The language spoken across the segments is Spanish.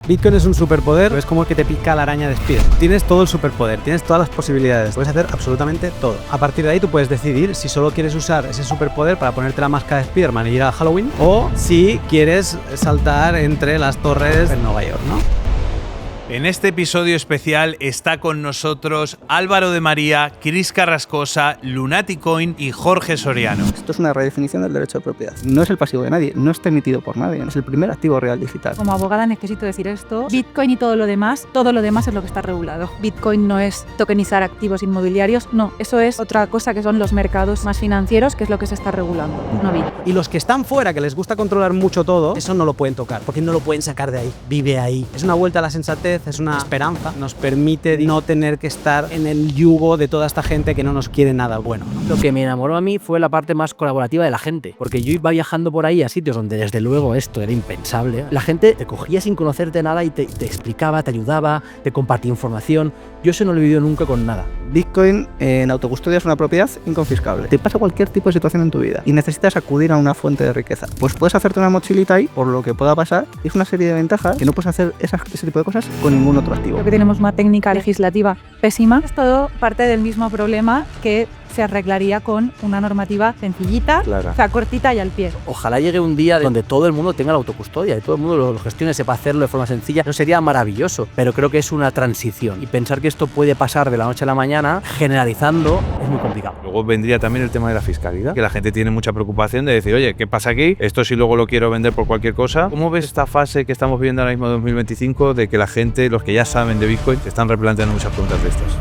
Bitcoin es un superpoder, es como que te pica la araña de Spider. Tienes todo el superpoder, tienes todas las posibilidades, puedes hacer absolutamente todo. A partir de ahí tú puedes decidir si solo quieres usar ese superpoder para ponerte la máscara de Spider-Man y ir a Halloween, o si quieres saltar entre las torres en Nueva York, ¿no? En este episodio especial está con nosotros Álvaro de María, Cris Carrascosa, Lunaticoin y Jorge Soriano. Esto es una redefinición del derecho de propiedad. No es el pasivo de nadie, no está emitido por nadie, es el primer activo real digital. Como abogada necesito decir esto. Bitcoin y todo lo demás es lo que está regulado. Bitcoin no es tokenizar activos inmobiliarios, no, eso es otra cosa que son los mercados más financieros, que es lo que se está regulando, no Bitcoin. Y los que están fuera, que les gusta controlar mucho todo, eso no lo pueden tocar, porque no lo pueden sacar de ahí, vive ahí. Es una vuelta a la sensatez, es una esperanza, nos permite no tener que estar en el yugo de toda esta gente que no nos quiere nada bueno, ¿no? Lo que me enamoró a mí fue la parte más colaborativa de la gente, porque yo iba viajando por ahí a sitios donde desde luego esto era impensable. La gente te cogía sin conocerte nada y te explicaba, te ayudaba, te compartía información. Yo eso no lo he vivido nunca con nada. Bitcoin en autocustodia es una propiedad inconfiscable. Te pasa cualquier tipo de situación en tu vida y necesitas acudir a una fuente de riqueza. Pues puedes hacerte una mochilita ahí por lo que pueda pasar. Es una serie de ventajas que no puedes hacer ese tipo de cosas con ningún otro activo. Creo que tenemos una técnica legislativa pésima. Es todo parte del mismo problema que se arreglaría con una normativa sencillita, Clara. O sea, cortita y al pie. Ojalá llegue un día donde todo el mundo tenga la autocustodia y todo el mundo lo gestione, sepa hacerlo de forma sencilla. Eso sería maravilloso, pero creo que es una transición. Y pensar que esto puede pasar de la noche a la mañana, generalizando, es muy complicado. Luego vendría también el tema de la fiscalidad, que la gente tiene mucha preocupación de decir, oye, ¿qué pasa aquí? Esto si luego lo quiero vender por cualquier cosa. ¿Cómo ves esta fase que estamos viviendo ahora mismo en 2025 de que la gente, los que ya saben de Bitcoin, se están replanteando muchas preguntas de estas?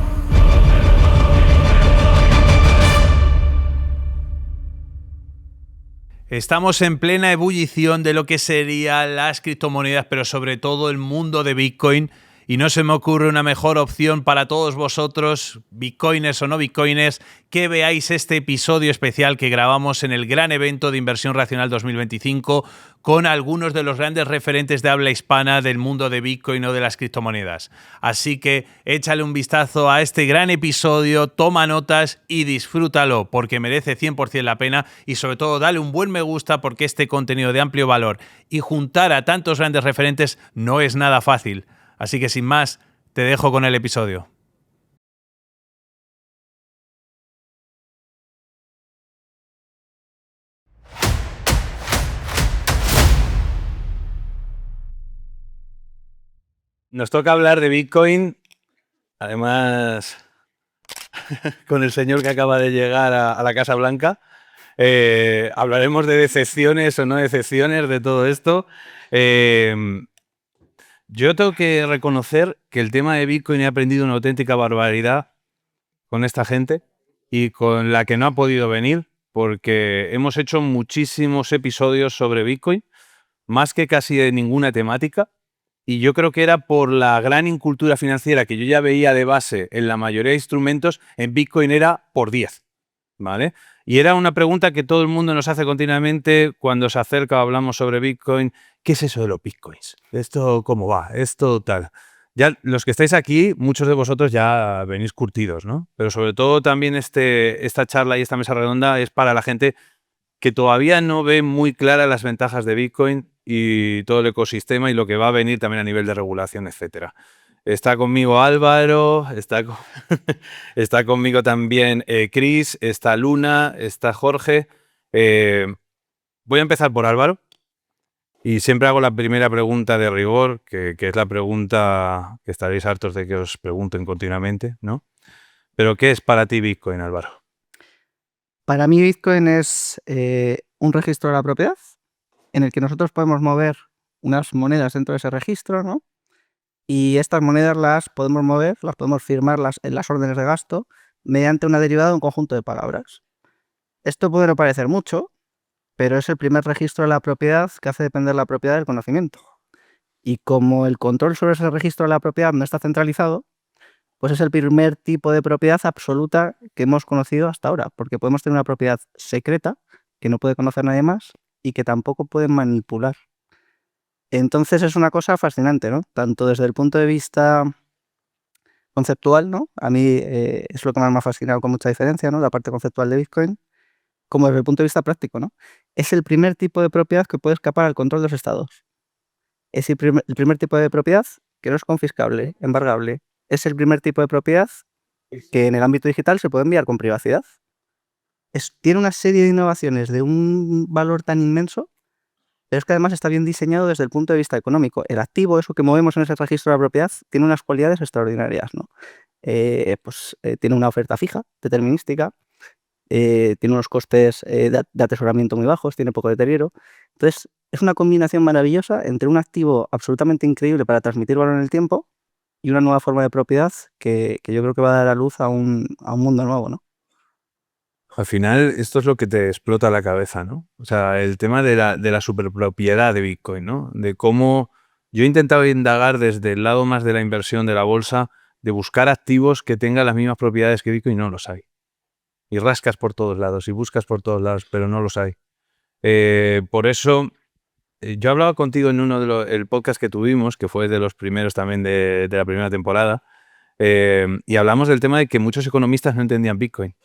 Estamos en plena ebullición de lo que serían las criptomonedas, pero sobre todo el mundo de Bitcoin. Y no se me ocurre una mejor opción para todos vosotros, bitcoiners o no bitcoiners, que veáis este episodio especial que grabamos en el gran evento de Inversión Racional 2025 con algunos de los grandes referentes de habla hispana del mundo de Bitcoin o de las criptomonedas. Así que échale un vistazo a este gran episodio, toma notas y disfrútalo, porque merece 100% la pena, y sobre todo dale un buen me gusta, porque este contenido de amplio valor y juntar a tantos grandes referentes no es nada fácil. Así que sin más, te dejo con el episodio. Nos toca hablar de Bitcoin, además con el señor que acaba de llegar a la Casa Blanca. Hablaremos de decepciones o no decepciones de todo esto. Yo tengo que reconocer que el tema de Bitcoin he aprendido una auténtica barbaridad con esta gente y con la que no ha podido venir, porque hemos hecho muchísimos episodios sobre Bitcoin, más que casi de ninguna temática, y yo creo que era por la gran incultura financiera que yo ya veía de base en la mayoría de instrumentos. En Bitcoin era por 10, ¿vale? Y era una pregunta que todo el mundo nos hace continuamente cuando se acerca o hablamos sobre Bitcoin. ¿Qué es eso de los Bitcoins? ¿Esto cómo va? ¿Esto tal? Ya los que estáis aquí, muchos de vosotros ya venís curtidos, ¿no? Pero sobre todo también esta charla y esta mesa redonda es para la gente que todavía no ve muy claras las ventajas de Bitcoin y todo el ecosistema y lo que va a venir también a nivel de regulación, etcétera. Está conmigo Álvaro, está conmigo también Cris, está Luna, está Jorge. Voy a empezar por Álvaro y siempre hago la primera pregunta de rigor, que es la pregunta que estaréis hartos de que os pregunten continuamente, ¿no? Pero ¿qué es para ti Bitcoin, Álvaro? Para mí Bitcoin es un registro de la propiedad en el que nosotros podemos mover unas monedas dentro de ese registro, ¿no? Y estas monedas las podemos mover, las podemos firmar en las órdenes de gasto mediante una derivada de un conjunto de palabras. Esto puede no parecer mucho, pero es el primer registro de la propiedad que hace depender la propiedad del conocimiento. Y como el control sobre ese registro de la propiedad no está centralizado, pues es el primer tipo de propiedad absoluta que hemos conocido hasta ahora, porque podemos tener una propiedad secreta que no puede conocer nadie más y que tampoco pueden manipular. Entonces es una cosa fascinante, ¿no? Tanto desde el punto de vista conceptual, ¿no? A mí es lo que más me ha fascinado con mucha diferencia, ¿no? La parte conceptual de Bitcoin, como desde el punto de vista práctico, ¿no? Es el primer tipo de propiedad que puede escapar al control de los estados. Es el primer tipo de propiedad que no es confiscable, embargable. Es el primer tipo de propiedad que en el ámbito digital se puede enviar con privacidad. Tiene una serie de innovaciones de un valor tan inmenso, pero es que además está bien diseñado desde el punto de vista económico. El activo, eso que movemos en ese registro de la propiedad, tiene unas cualidades extraordinarias, ¿no? Tiene una oferta fija, determinística, tiene unos costes de atesoramiento muy bajos, tiene poco deterioro. Entonces, es una combinación maravillosa entre un activo absolutamente increíble para transmitir valor en el tiempo y una nueva forma de propiedad que yo creo que va a dar a luz a un mundo nuevo, ¿no? Al final, esto es lo que te explota la cabeza, ¿no? O sea, el tema de la superpropiedad de Bitcoin, ¿no? De cómo yo he intentado indagar desde el lado más de la inversión de la bolsa, de buscar activos que tengan las mismas propiedades que Bitcoin, y no los hay. Y rascas por todos lados y buscas por todos lados, pero no los hay. Por eso, yo hablaba contigo en uno de el podcast que tuvimos, que fue de los primeros también de la primera temporada, y hablamos del tema de que muchos economistas no entendían Bitcoin.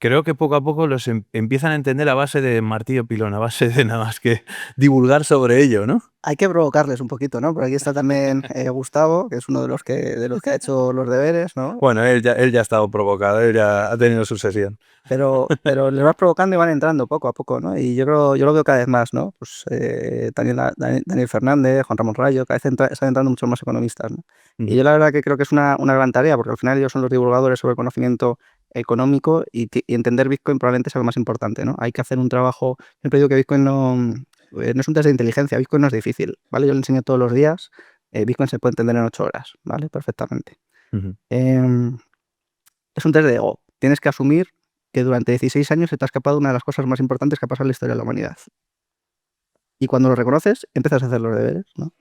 Creo que poco a poco los empiezan a entender a base de martillo pilón, a base de nada más que divulgar sobre ello, ¿no? Hay que provocarles un poquito, ¿no? Por aquí está también Gustavo, que es uno de los que ha hecho los deberes, ¿no? Bueno, él ya ha estado provocado, él ya ha tenido su sesión. Pero les vas provocando y van entrando poco a poco, ¿no? Y yo lo veo cada vez más, ¿no? Pues Daniel Fernández, Juan Ramón Rayo, cada vez están entrando muchos más economistas, ¿no? Y yo la verdad que creo que es una gran tarea, porque al final ellos son los divulgadores sobre el conocimiento económico y entender Bitcoin probablemente sea lo más importante, ¿no? Hay que hacer un trabajo. Siempre digo que Bitcoin no es un test de inteligencia, Bitcoin no es difícil, ¿vale? Yo lo enseño todos los días, Bitcoin se puede entender en 8 horas, ¿vale? Perfectamente. Es un test de ego. Tienes que asumir que durante 16 años se te ha escapado una de las cosas más importantes que ha pasado en la historia de la humanidad. Y cuando lo reconoces, empiezas a hacer los deberes, ¿no?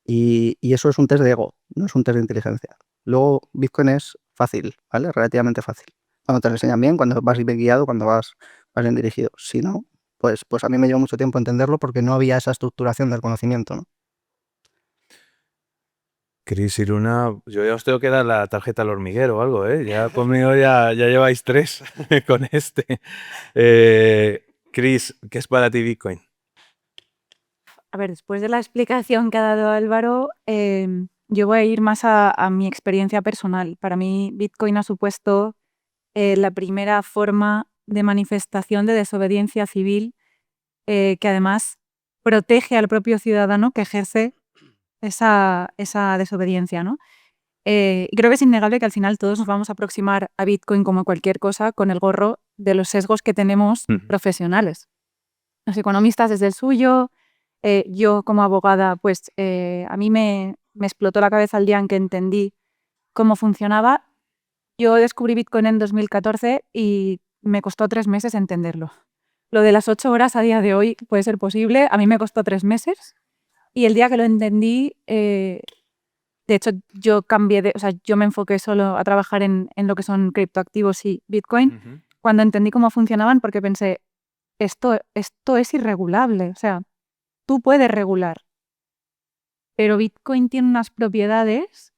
Y eso es un test de ego, no es un test de inteligencia. Luego, Bitcoin es fácil, ¿vale? Relativamente fácil. Cuando te lo enseñan bien, cuando vas bien guiado, cuando vas bien dirigido. Si no, pues a mí me llevó mucho tiempo entenderlo porque no había esa estructuración del conocimiento, ¿no? Cris y Luna, yo ya os tengo que dar la tarjeta al hormiguero o algo, ¿eh? Ya conmigo ya lleváis 3 con este. Cris, ¿qué es para ti Bitcoin? A ver, después de la explicación que ha dado Álvaro, yo voy a ir más a mi experiencia personal. Para mí, Bitcoin ha supuesto la primera forma de manifestación de desobediencia civil que además protege al propio ciudadano que ejerce esa desobediencia, ¿no? Y creo que es innegable que al final todos nos vamos a aproximar a Bitcoin como cualquier cosa con el gorro de los sesgos que tenemos profesionales. Los economistas desde el suyo, yo como abogada, pues a mí me explotó la cabeza el día en que entendí cómo funcionaba. Yo descubrí Bitcoin en 2014 y me costó 3 meses entenderlo. Lo de las 8 horas a día de hoy puede ser posible, a mí me costó 3 meses y el día que lo entendí, de hecho yo yo me enfoqué solo a trabajar en lo que son criptoactivos y Bitcoin, cuando entendí cómo funcionaban porque pensé, esto es irregulable, o sea, tú puedes regular, pero Bitcoin tiene unas propiedades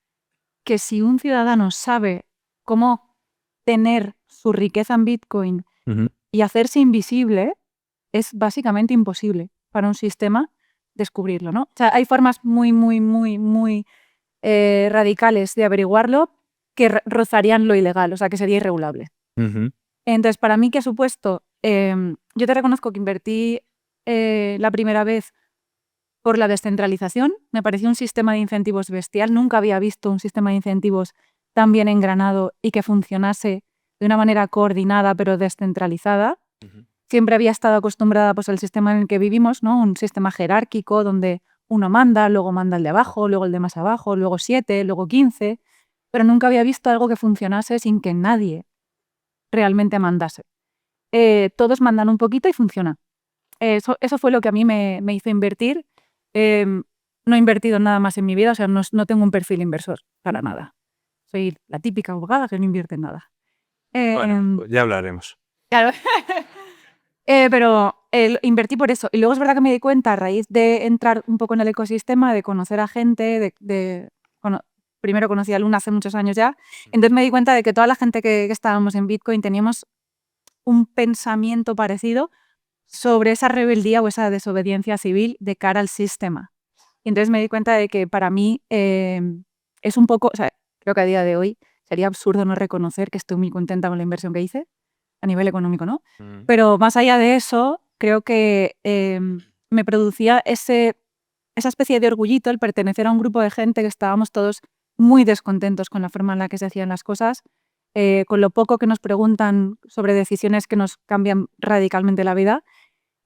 que si un ciudadano sabe cómo tener su riqueza en Bitcoin y hacerse invisible, es básicamente imposible para un sistema descubrirlo, ¿no? O sea, hay formas muy, muy, muy, muy radicales de averiguarlo que rozarían lo ilegal, o sea, que sería irregulable. Entonces, para mí, ¿qué ha supuesto? Yo te reconozco que invertí la primera vez por la descentralización. Me pareció un sistema de incentivos bestial. Nunca había visto un sistema de incentivos tan bien engranado y que funcionase de una manera coordinada pero descentralizada. Siempre había estado acostumbrada pues, al sistema en el que vivimos, ¿no? Un sistema jerárquico donde uno manda, luego manda el de abajo, luego el de más abajo, luego 7, luego 15, pero nunca había visto algo que funcionase sin que nadie realmente mandase. Todos mandan un poquito y funciona. Eso fue lo que a mí me hizo invertir. No he invertido nada más en mi vida, o sea, no tengo un perfil inversor, para nada. Soy la típica abogada que no invierte en nada. Bueno, pues ya hablaremos. Claro. Pero invertí por eso. Y luego es verdad que me di cuenta, a raíz de entrar un poco en el ecosistema, de conocer a gente, primero conocí a Luna hace muchos años ya, entonces me di cuenta de que toda la gente que estábamos en Bitcoin teníamos un pensamiento parecido sobre esa rebeldía o esa desobediencia civil de cara al sistema. Y entonces me di cuenta de que para mí es un poco, o sea, creo que a día de hoy sería absurdo no reconocer que estoy muy contenta con la inversión que hice a nivel económico, ¿no? Pero más allá de eso, creo que me producía esa especie de orgullito el pertenecer a un grupo de gente que estábamos todos muy descontentos con la forma en la que se hacían las cosas, con lo poco que nos preguntan sobre decisiones que nos cambian radicalmente la vida.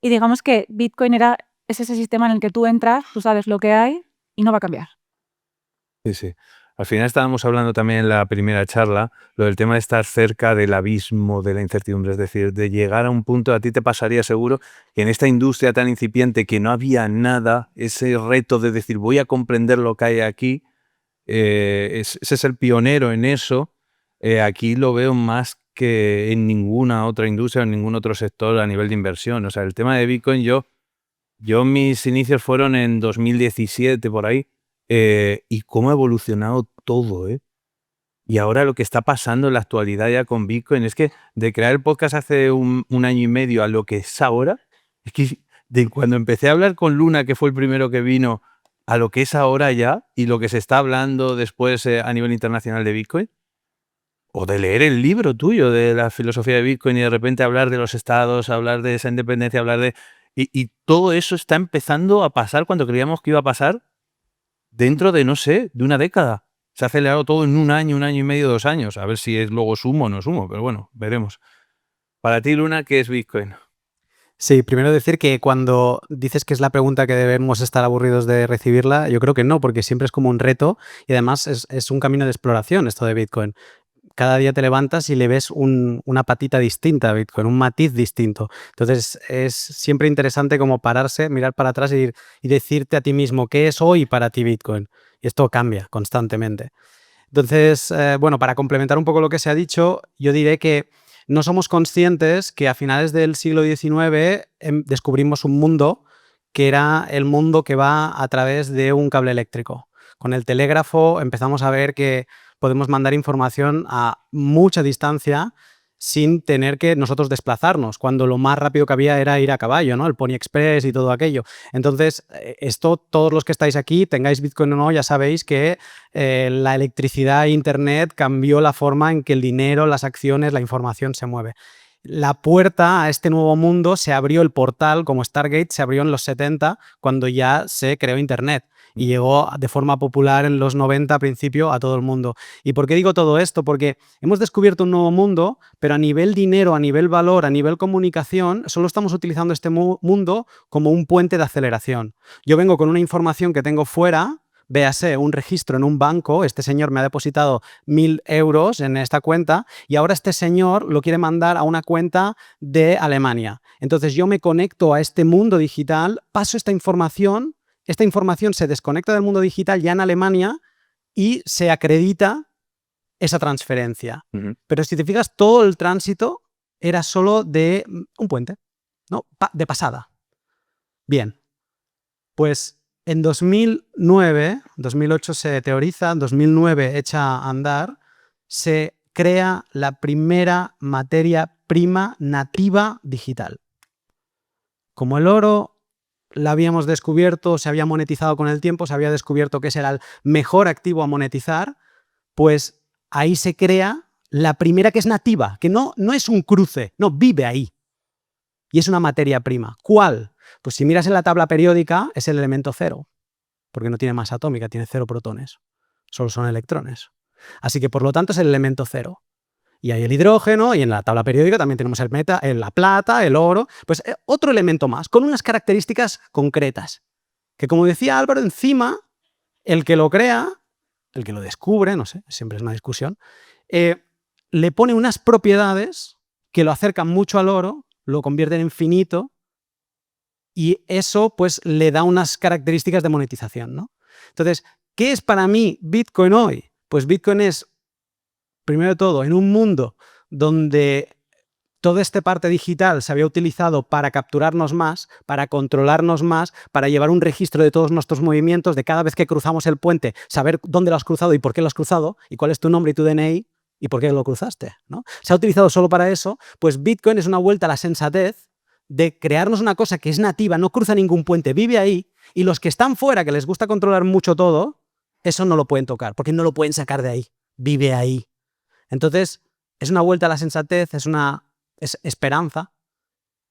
Y digamos que Bitcoin es ese sistema en el que tú entras, tú sabes lo que hay y no va a cambiar. Sí, sí. Al final estábamos hablando también en la primera charla, lo del tema de estar cerca del abismo de la incertidumbre, es decir, de llegar a un punto, a ti te pasaría seguro, que en esta industria tan incipiente que no había nada, ese reto de decir voy a comprender lo que hay aquí, ese es el pionero en eso, aquí lo veo más que en ninguna otra industria o en ningún otro sector a nivel de inversión. O sea, el tema de Bitcoin, yo mis inicios fueron en 2017 por ahí, y cómo ha evolucionado todo, ¿eh? Y ahora lo que está pasando en la actualidad ya con Bitcoin es que de crear el podcast hace un año y medio a lo que es ahora, es que de cuando empecé a hablar con Luna, que fue el primero que vino, a lo que es ahora ya y lo que se está hablando después a nivel internacional de Bitcoin, o de leer el libro tuyo de la filosofía de Bitcoin y de repente hablar de los estados, hablar de esa independencia, hablar de... Y todo eso está empezando a pasar cuando creíamos que iba a pasar dentro de, no sé, de una década. Se ha acelerado todo en un año y medio, 2 años. A ver si es luego sumo o no sumo, pero bueno, veremos. Para ti, Luna, ¿qué es Bitcoin? Sí, primero decir que cuando dices que es la pregunta que debemos estar aburridos de recibirla, yo creo que no, porque siempre es como un reto y además es un camino de exploración esto de Bitcoin. Cada día te levantas y le ves una patita distinta a Bitcoin, un matiz distinto. Entonces es siempre interesante como pararse, mirar para atrás y decirte a ti mismo qué es hoy para ti Bitcoin. Y esto cambia constantemente. Entonces, bueno, para complementar un poco lo que se ha dicho, yo diré que no somos conscientes que a finales del siglo XIX descubrimos un mundo que era el mundo que va a través de un cable eléctrico. Con el telégrafo empezamos a ver que podemos mandar información a mucha distancia sin tener que nosotros desplazarnos, cuando lo más rápido que había era ir a caballo, ¿no? El Pony Express y todo aquello. Entonces, esto, todos los que estáis aquí, tengáis Bitcoin o no, ya sabéis que la electricidad e Internet cambió la forma en que el dinero, las acciones, la información se mueve. La puerta a este nuevo mundo se abrió, el portal, como Stargate, se abrió en los 70, cuando ya se creó Internet. Y llegó de forma popular en los 90 a principio a todo el mundo. ¿Y por qué digo todo esto? Porque hemos descubierto un nuevo mundo, pero a nivel dinero, a nivel valor, a nivel comunicación, solo estamos utilizando este mundo como un puente de aceleración. Yo vengo con una información que tengo fuera, véase un registro en un banco, este señor me ha depositado 1.000 euros en esta cuenta y ahora este señor lo quiere mandar a una cuenta de Alemania. Entonces yo me conecto a este mundo digital, paso esta información se desconecta del mundo digital ya en Alemania y se acredita esa transferencia. Pero si te fijas, todo el tránsito era solo de un puente, ¿no? De pasada. Bien, pues en 2008 se teoriza, en 2009 echa a andar, se crea la primera materia prima nativa digital. Como el oro la habíamos descubierto, se había monetizado con el tiempo, se había descubierto que ese era el mejor activo a monetizar, pues ahí se crea la primera que es nativa, que no es un cruce, no, vive ahí. Y es una materia prima. ¿Cuál? Pues si miras en la tabla periódica, es el elemento 0, porque no tiene masa atómica, tiene 0 protones, solo son electrones. Así que por lo tanto es el elemento 0. Y hay el hidrógeno, y en la tabla periódica también tenemos la plata, el oro, pues otro elemento más, con unas características concretas. Que como decía Álvaro, encima, el que lo crea, el que lo descubre, no sé, siempre es una discusión, le pone unas propiedades que lo acercan mucho al oro, lo convierten en finito, y eso pues le da unas características de monetización, ¿no? Entonces, ¿qué es para mí Bitcoin hoy? Pues Bitcoin es, primero de todo, en un mundo donde toda esta parte digital se había utilizado para capturarnos más, para controlarnos más, para llevar un registro de todos nuestros movimientos, de cada vez que cruzamos el puente, saber dónde lo has cruzado y por qué lo has cruzado, y cuál es tu nombre y tu DNI, y por qué lo cruzaste, ¿no? Se ha utilizado solo para eso, pues Bitcoin es una vuelta a la sensatez de crearnos una cosa que es nativa, no cruza ningún puente, vive ahí, Y los que están fuera, que les gusta controlar mucho todo, eso no lo pueden tocar, porque no lo pueden sacar de ahí. Vive ahí. Entonces, es una vuelta a la sensatez, es esperanza,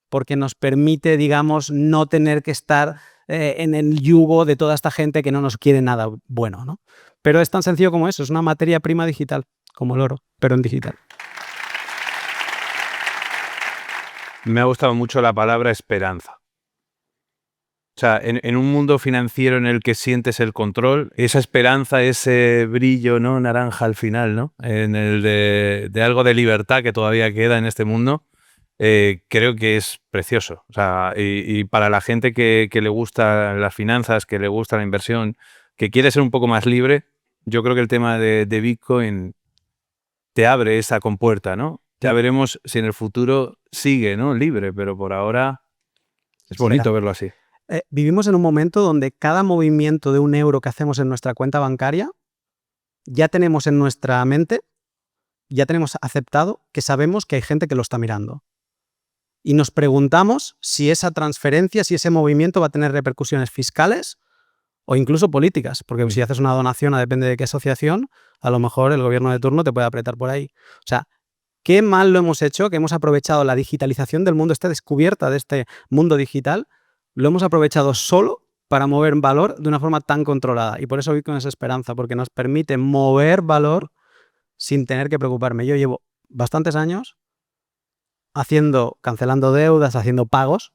porque nos permite, digamos, no tener que estar en el yugo de toda esta gente que no nos quiere nada bueno, ¿no? Pero es tan sencillo como eso, es una materia prima digital, como el oro, pero en digital. Me ha gustado mucho la palabra esperanza. O sea, en un mundo financiero en el que sientes el control, esa esperanza, ese brillo, ¿no? Naranja al final, ¿no? En el de algo de libertad que todavía queda en este mundo, creo que es precioso. O sea, y para la gente que le gusta las finanzas, que le gusta la inversión, que quiere ser un poco más libre, yo creo que el tema de Bitcoin te abre esa compuerta, ¿no? Ya veremos si en el futuro sigue, ¿no? Libre, pero por ahora es bonito verlo así. Vivimos en un momento donde cada movimiento de un euro que hacemos en nuestra cuenta bancaria, ya tenemos en nuestra mente, ya tenemos aceptado que sabemos que hay gente que lo está mirando. Y nos preguntamos si esa transferencia, si ese movimiento va a tener repercusiones fiscales o incluso políticas, porque si haces una donación a depende de qué asociación, a lo mejor el gobierno de turno te puede apretar por ahí. O sea, qué mal lo hemos hecho, que hemos aprovechado la digitalización del mundo, esta descubierta de este mundo digital, lo hemos aprovechado solo para mover valor de una forma tan controlada. Y por eso Bitcoin es esperanza, porque nos permite mover valor sin tener que preocuparme. Yo llevo bastantes años cancelando deudas, haciendo pagos,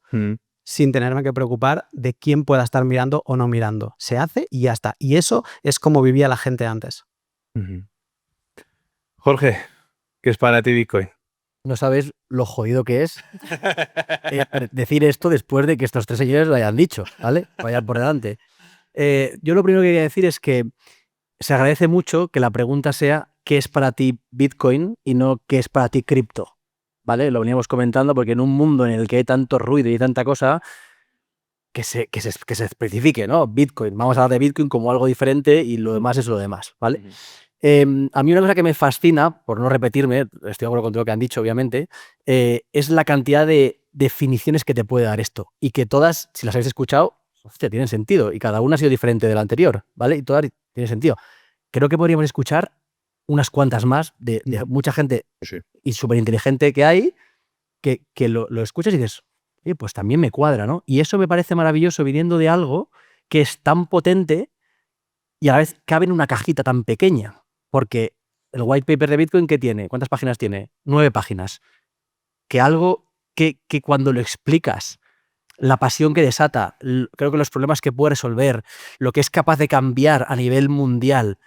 sin tenerme que preocupar de quién pueda estar mirando o no mirando. Se hace y ya está. Y eso es como vivía la gente antes. Jorge, ¿qué es para ti Bitcoin? No sabes lo jodido que es decir esto después de que estos tres señores lo hayan dicho, ¿vale? Vayan por delante. Yo lo primero que quería decir es que se agradece mucho que la pregunta sea ¿qué es para ti Bitcoin? Y no ¿qué es para ti cripto? ¿Vale? Lo veníamos comentando porque en un mundo en el que hay tanto ruido y tanta cosa, que se especifique, ¿no? Bitcoin. Vamos a hablar de Bitcoin como algo diferente y lo demás es lo demás, ¿vale? A mí una cosa que me fascina, por no repetirme, estoy de acuerdo con todo lo que han dicho, obviamente, es la cantidad de definiciones que te puede dar esto. Y que todas, si las habéis escuchado, hostia, tienen sentido. Y cada una ha sido diferente de la anterior, ¿vale? Y todas tienen sentido. Creo que podríamos escuchar unas cuantas más de mucha gente y súper inteligente que hay, que lo escuchas y dices, oye, pues también me cuadra, ¿no? Y eso me parece maravilloso viniendo de algo que es tan potente y a la vez cabe en una cajita tan pequeña. Porque el white paper de Bitcoin, ¿qué tiene? ¿Cuántas páginas tiene? 9 páginas. Que algo que cuando lo explicas, la pasión que desata, creo que los problemas que puede resolver, lo que es capaz de cambiar a nivel mundial,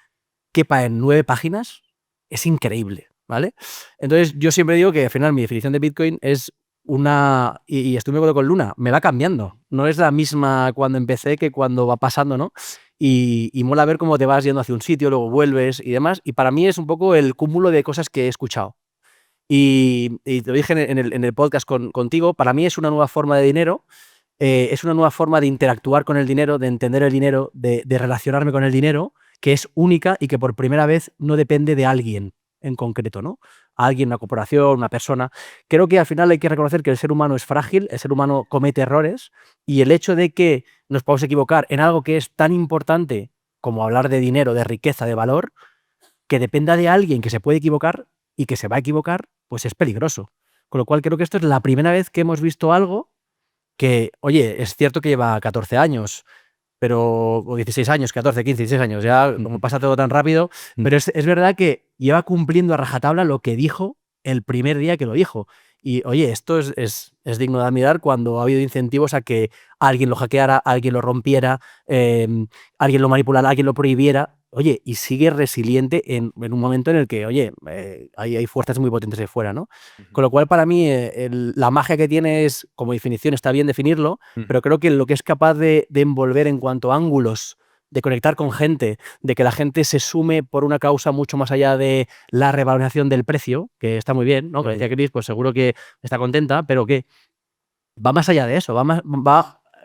quepa en 9 páginas, es increíble, ¿vale? Entonces yo siempre digo que al final mi definición de Bitcoin es una, y estoy muy de acuerdo con Luna, me va cambiando. No es la misma cuando empecé que cuando va pasando, ¿no? Y mola ver cómo te vas yendo hacia un sitio, luego vuelves y demás. Y para mí es un poco el cúmulo de cosas que he escuchado. Y te lo dije en el podcast contigo, para mí es una nueva forma de dinero, es una nueva forma de interactuar con el dinero, de entender el dinero, de relacionarme con el dinero, que es única y que por primera vez no depende de alguien en concreto, ¿no? Alguien, una corporación, una persona. Creo que al final hay que reconocer que el ser humano es frágil, el ser humano comete errores y el hecho de que nos podamos equivocar en algo que es tan importante como hablar de dinero, de riqueza, de valor, que dependa de alguien que se puede equivocar y que se va a equivocar, pues es peligroso. Con lo cual creo que esto es la primera vez que hemos visto algo que, oye, es cierto que lleva 14 años, pero, o 16 años, 14, 15, 16 años, ya como pasa todo tan rápido, pero es verdad que lleva cumpliendo a rajatabla lo que dijo el primer día que lo dijo. Y oye, esto es digno de admirar cuando ha habido incentivos a que alguien lo hackeara, alguien lo rompiera, alguien lo manipulara, alguien lo prohibiera. Oye, y sigue resiliente en un momento en el que, oye, hay fuerzas muy potentes de fuera, ¿no? Con lo cual, para mí, la magia que tiene es, como definición, está bien definirlo, pero creo que lo que es capaz de envolver en cuanto a ángulos, de conectar con gente, de que la gente se sume por una causa mucho más allá de la revalorización del precio, que está muy bien, ¿no? Que decía Chris, pues seguro que está contenta, pero que va más allá de eso,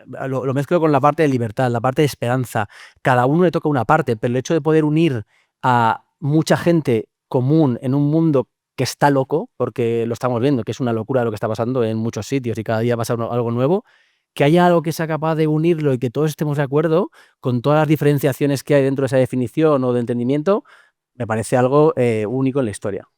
lo mezclo con la parte de libertad, la parte de esperanza. Cada uno le toca una parte, pero el hecho de poder unir a mucha gente común en un mundo que está loco, porque lo estamos viendo, que es una locura lo que está pasando en muchos sitios y cada día pasa algo nuevo, que haya algo que sea capaz de unirlo y que todos estemos de acuerdo con todas las diferenciaciones que hay dentro de esa definición o de entendimiento, me parece algo único en la historia.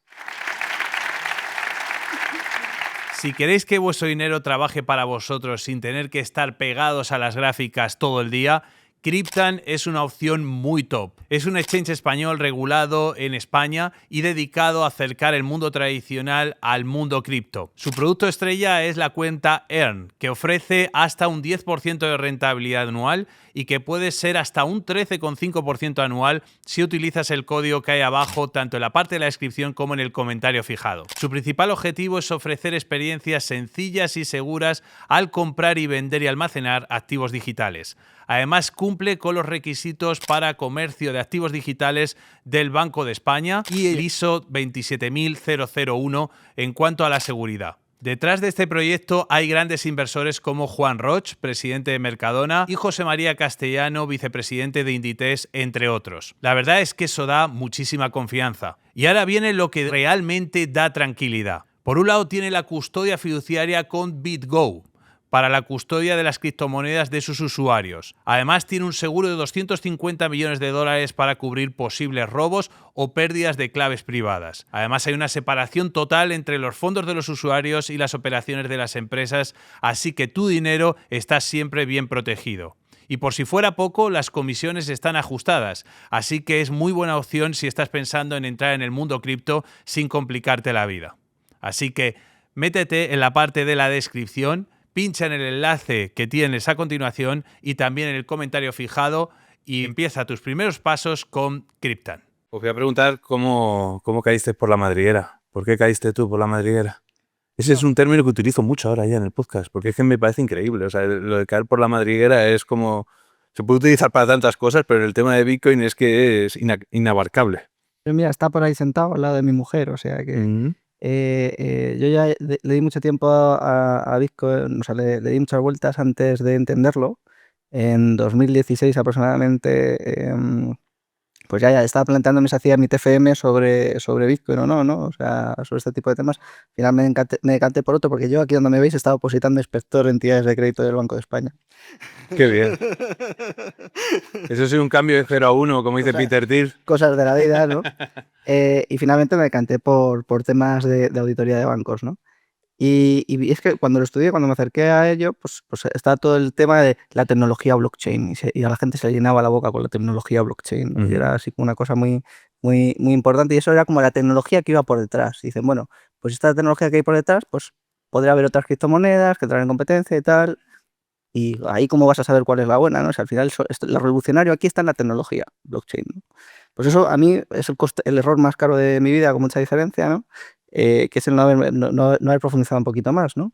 Si queréis que vuestro dinero trabaje para vosotros sin tener que estar pegados a las gráficas todo el día, Cryptan es una opción muy top. Es un exchange español regulado en España y dedicado a acercar el mundo tradicional al mundo cripto. Su producto estrella es la cuenta Earn, que ofrece hasta un 10% de rentabilidad anual y que puede ser hasta un 13,5% anual si utilizas el código que hay abajo tanto en la parte de la descripción como en el comentario fijado. Su principal objetivo es ofrecer experiencias sencillas y seguras al comprar y vender y almacenar activos digitales. Además, cumple con los requisitos para comercio de activos digitales del Banco de España y el ISO 27001 en cuanto a la seguridad. Detrás de este proyecto hay grandes inversores como Juan Roch, presidente de Mercadona, y José María Castellano, vicepresidente de Inditex, entre otros. La verdad es que eso da muchísima confianza. Y ahora viene lo que realmente da tranquilidad. Por un lado tiene la custodia fiduciaria con BitGo, para la custodia de las criptomonedas de sus usuarios. Además, tiene un seguro de 250 millones de dólares para cubrir posibles robos o pérdidas de claves privadas. Además, hay una separación total entre los fondos de los usuarios y las operaciones de las empresas, así que tu dinero está siempre bien protegido. Y por si fuera poco, las comisiones están ajustadas, así que es muy buena opción si estás pensando en entrar en el mundo cripto sin complicarte la vida. Así que métete en la parte de la descripción, pincha en el enlace que tienes a continuación y también en el comentario fijado y empieza tus primeros pasos con Cryptan. Os voy a preguntar cómo caíste por la madriguera. ¿Por qué caíste tú por la madriguera? Ese es un término que utilizo mucho ahora ya en el podcast, porque es que me parece increíble. O sea, lo de caer por la madriguera es como... Se puede utilizar para tantas cosas, pero el tema de Bitcoin es que es inabarcable. Pero mira, está por ahí sentado al lado de mi mujer, o sea que... yo ya le di mucho tiempo a Bitcoin, o sea, le di muchas vueltas antes de entenderlo. En 2016 aproximadamente, pues ya estaba planteándome si hacía mi TFM sobre Bitcoin o no, o sea, sobre este tipo de temas. Al final me decanté por otro, porque yo aquí donde me veis estaba opositando inspector de entidades de crédito del Banco de España. Qué bien. Eso es un cambio de 0 a 1, como dice Peter Thiel. Cosas de la vida, ¿no? Y finalmente me decanté por temas de auditoría de bancos, ¿no? Y es que cuando lo estudié, cuando me acerqué a ello, pues está todo el tema de la tecnología blockchain y a la gente se le llenaba la boca con la tecnología blockchain, ¿no? Y era así como una cosa muy, muy, muy importante, y eso era como la tecnología que iba por detrás. Y dicen, bueno, pues esta tecnología que hay por detrás, pues podría haber otras criptomonedas que traen competencia y tal, y ahí cómo vas a saber cuál es la buena, ¿no? O sea, al final lo revolucionario aquí está en la tecnología blockchain, ¿no? Pues eso a mí es el error más caro de mi vida, con mucha diferencia, ¿no? Que es el no haber profundizado un poquito más, ¿no?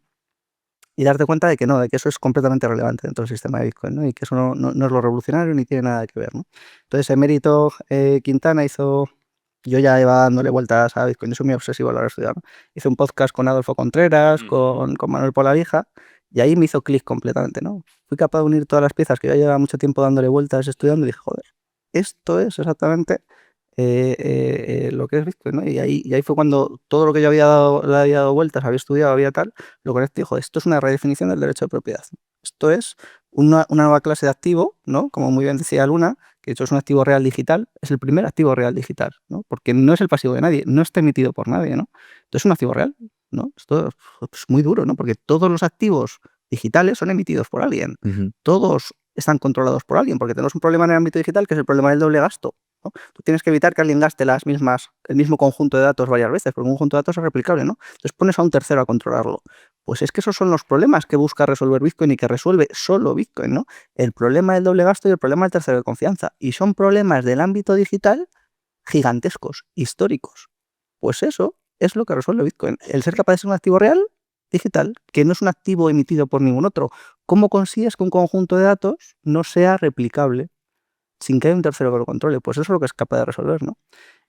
Y darte cuenta de que no, de que eso es completamente relevante dentro del sistema de Bitcoin, ¿no? Y que eso no es lo revolucionario ni tiene nada que ver, ¿no? Entonces, Emérito Quintana hizo... Yo ya iba dándole vueltas a Bitcoin, yo soy muy obsesivo a la hora de estudiar, ¿no? Hice un podcast con Adolfo Contreras, con Manuel Polavieja, y ahí me hizo clic completamente, ¿no? Fui capaz de unir todas las piezas que yo llevaba mucho tiempo dándole vueltas, estudiando, y dije, joder, esto es exactamente lo que es Bitcoin, ¿no? Y ahí fue cuando todo lo que yo le había dado vueltas, había estudiado, había tal, lo conecté y dijo, esto es una redefinición del derecho de propiedad. Esto es una nueva clase de activo, ¿no? Como muy bien decía Luna, que de hecho es un activo real digital, es el primer activo real digital, ¿no? Porque no es el pasivo de nadie, no está emitido por nadie, ¿no? Entonces es un activo real, ¿no? Esto es muy duro, ¿no? Porque todos los activos digitales son emitidos por alguien. Todos están controlados por alguien, porque tenemos un problema en el ámbito digital que es el problema del doble gasto, ¿no? Tú tienes que evitar que alguien gaste el mismo conjunto de datos varias veces, porque un conjunto de datos es replicable, ¿no? Entonces pones a un tercero a controlarlo. Pues es que esos son los problemas que busca resolver Bitcoin y que resuelve solo Bitcoin, ¿no? El problema del doble gasto y el problema del tercero de confianza. Y son problemas del ámbito digital gigantescos, históricos. Pues eso es lo que resuelve Bitcoin. El ser capaz de ser un activo real digital, que no es un activo emitido por ningún otro. ¿Cómo consigues que un conjunto de datos no sea replicable sin que haya un tercero que lo controle? Pues eso es lo que es capaz de resolver, ¿no?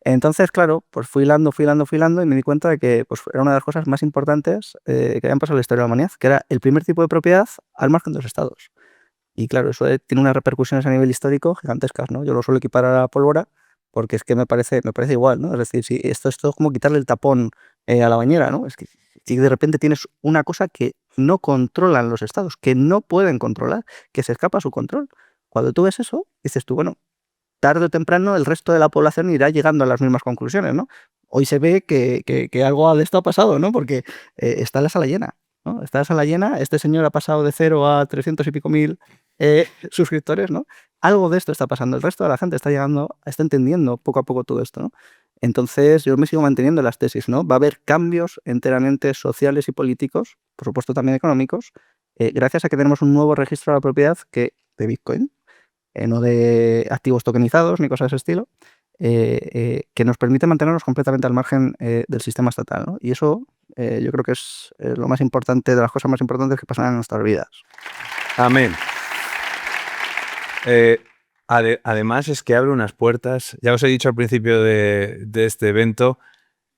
Entonces, claro, pues fui hilando y me di cuenta de que pues, era una de las cosas más importantes que habían pasado en la historia de la humanidad, que era el primer tipo de propiedad al margen de los estados. Y claro, eso tiene unas repercusiones a nivel histórico gigantescas, ¿no? Yo lo suelo equiparar a la pólvora porque es que me parece igual, ¿no? Es decir, si esto es todo como quitarle el tapón a la bañera, ¿no? Es que si de repente tienes una cosa que no controlan los estados, que no pueden controlar, que se escapa a su control. Cuando tú ves eso, dices tú, bueno, tarde o temprano el resto de la población irá llegando a las mismas conclusiones, ¿no? Hoy se ve que algo de esto ha pasado, ¿no? Porque está la sala llena, ¿no? Está la sala llena, este señor ha pasado de 0 a 300 y pico mil suscriptores, ¿no? Algo de esto está pasando. El resto de la gente está llegando, está entendiendo poco a poco todo esto, ¿no? Entonces, yo me sigo manteniendo las tesis, ¿no? Va a haber cambios enteramente sociales y políticos, por supuesto también económicos, gracias a que tenemos un nuevo registro de la propiedad de Bitcoin, no de activos tokenizados ni cosas de ese estilo, que nos permite mantenernos completamente al margen del sistema estatal, ¿no? Y eso yo creo que es lo más importante, de las cosas más importantes que pasan en nuestras vidas. Amén. Además es que abre unas puertas. Ya os he dicho al principio de este evento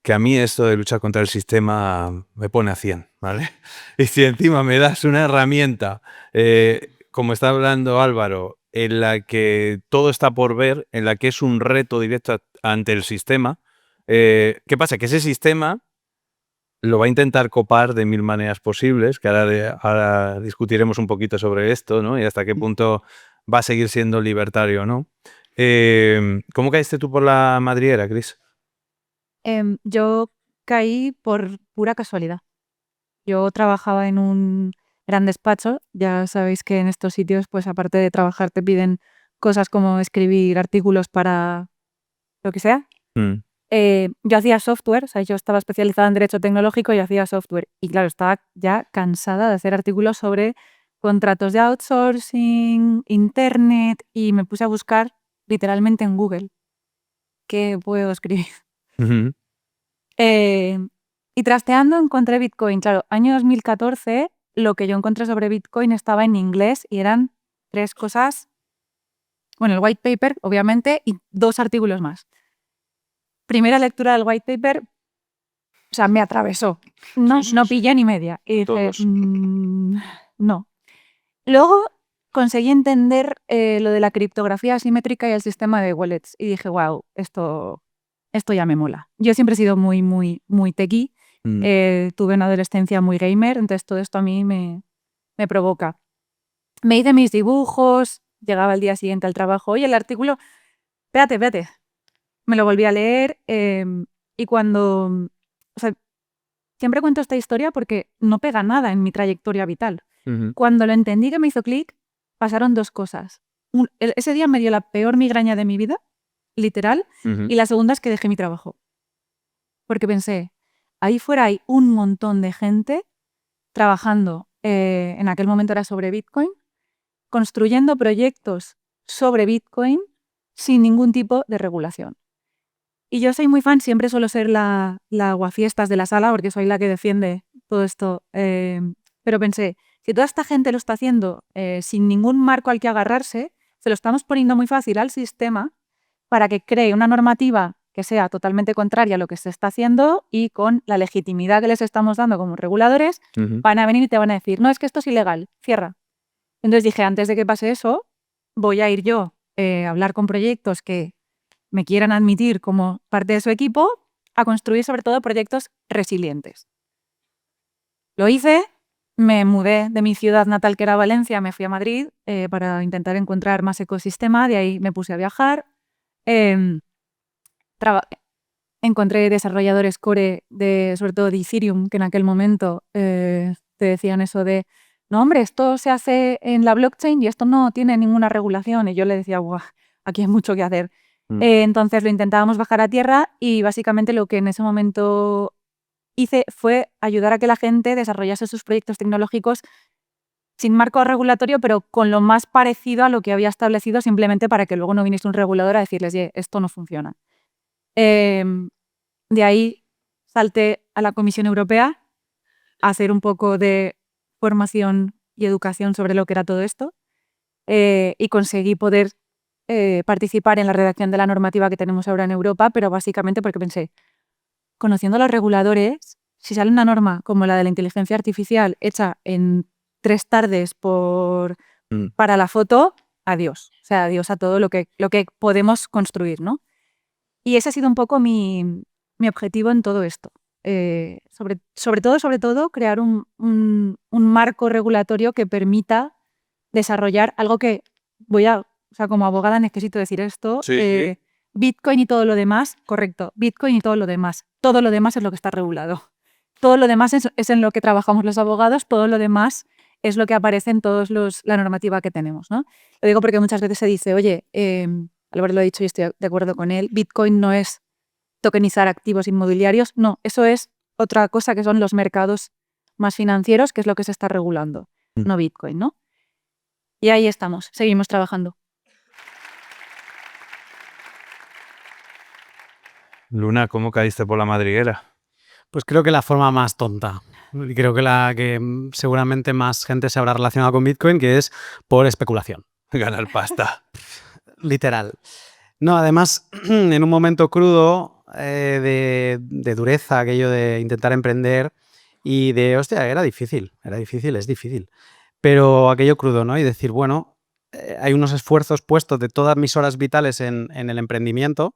que a mí esto de luchar contra el sistema me pone a 100, ¿vale? Y si encima me das una herramienta, como está hablando Álvaro, en la que todo está por ver, en la que es un reto directo ante el sistema, ¿qué pasa? Que ese sistema lo va a intentar copar de 1000 maneras posibles, que ahora discutiremos un poquito sobre esto, ¿no? Y hasta qué punto va a seguir siendo libertario o no. ¿Cómo caíste tú por la madriguera, Cris? Yo caí por pura casualidad. Yo trabajaba en un gran despacho. Ya sabéis que en estos sitios, pues aparte de trabajar, te piden cosas como escribir artículos para lo que sea. Mm. Yo hacía software, o sea, yo estaba especializada en derecho tecnológico y hacía software. Y claro, estaba ya cansada de hacer artículos sobre contratos de outsourcing, internet, y me puse a buscar literalmente en Google qué puedo escribir. Ujú. Y trasteando encontré Bitcoin. Claro, año 2014, lo que yo encontré sobre Bitcoin estaba en inglés y eran 3 cosas. Bueno, el white paper, obviamente, y 2 artículos más. Primera lectura del white paper, o sea, me atravesó. No pillé ni media. Y dije, Todos. no. Luego conseguí entender lo de la criptografía asimétrica y el sistema de wallets. Y dije, wow, esto ya me mola. Yo siempre he sido muy, muy, muy techie. Tuve una adolescencia muy gamer, entonces todo esto a mí me provoca. Me hice mis dibujos, llegaba el día siguiente al trabajo. Oye, el artículo, espérate. Me lo volví a leer y cuando... O sea, siempre cuento esta historia porque no pega nada en mi trayectoria vital. Ujú. Cuando lo entendí que me hizo clic, pasaron 2 cosas. Ese día me dio la peor migraña de mi vida, literal, Ujú. y la segunda es que dejé mi trabajo. Porque pensé, ahí fuera hay un montón de gente trabajando, en aquel momento era sobre Bitcoin, construyendo proyectos sobre Bitcoin sin ningún tipo de regulación. Y yo soy muy fan, siempre suelo ser la aguafiestas de la sala porque soy la que defiende todo esto. Pero pensé, si toda esta gente lo está haciendo sin ningún marco al que agarrarse, se lo estamos poniendo muy fácil al sistema para que cree una normativa que sea totalmente contraria a lo que se está haciendo y con la legitimidad que les estamos dando como reguladores, Ujú. van a venir y te van a decir, no, es que esto es ilegal, cierra. Entonces dije, antes de que pase eso, voy a ir yo a hablar con proyectos que me quieran admitir como parte de su equipo, a construir sobre todo proyectos resilientes. Lo hice, me mudé de mi ciudad natal, que era Valencia, me fui a Madrid para intentar encontrar más ecosistema, de ahí me puse a viajar. Encontré desarrolladores core, sobre todo de Ethereum, que en aquel momento te decían eso de, no hombre, esto se hace en la blockchain y esto no tiene ninguna regulación. Y yo le decía, guau, aquí hay mucho que hacer. Entonces lo intentábamos bajar a tierra y básicamente lo que en ese momento hice fue ayudar a que la gente desarrollase sus proyectos tecnológicos sin marco regulatorio, pero con lo más parecido a lo que había establecido, simplemente para que luego no viniese un regulador a decirles, esto no funciona. De ahí salté a la Comisión Europea a hacer un poco de formación y educación sobre lo que era todo esto y conseguí poder participar en la redacción de la normativa que tenemos ahora en Europa, pero básicamente porque pensé, conociendo a los reguladores, si sale una norma como la de la inteligencia artificial hecha en 3 tardes para la foto, adiós. O sea, adiós a todo lo que podemos construir, ¿no? Y ese ha sido un poco mi objetivo en todo esto. sobre todo, crear un marco regulatorio que permita desarrollar algo que o sea, como abogada necesito decir esto. Sí. Bitcoin y todo lo demás, correcto. Bitcoin y todo lo demás. Todo lo demás es lo que está regulado. Todo lo demás es en lo que trabajamos los abogados, todo lo demás es lo que aparece en la normativa que tenemos, ¿no? Lo digo porque muchas veces se dice, oye, Álvaro lo ha dicho y estoy de acuerdo con él, Bitcoin no es tokenizar activos inmobiliarios, no, eso es otra cosa que son los mercados más financieros, que es lo que se está regulando, no Bitcoin, ¿no? Y ahí estamos, seguimos trabajando. Luna, ¿cómo caíste por la madriguera? Pues creo que la forma más tonta. Y creo que la que seguramente más gente se habrá relacionado con Bitcoin, que es por especulación. Ganar pasta. Literal. No, además, en un momento crudo de dureza, aquello de intentar emprender y de, hostia, es difícil. Pero aquello crudo, ¿no? Y decir, bueno, hay unos esfuerzos puestos de todas mis horas vitales en el emprendimiento.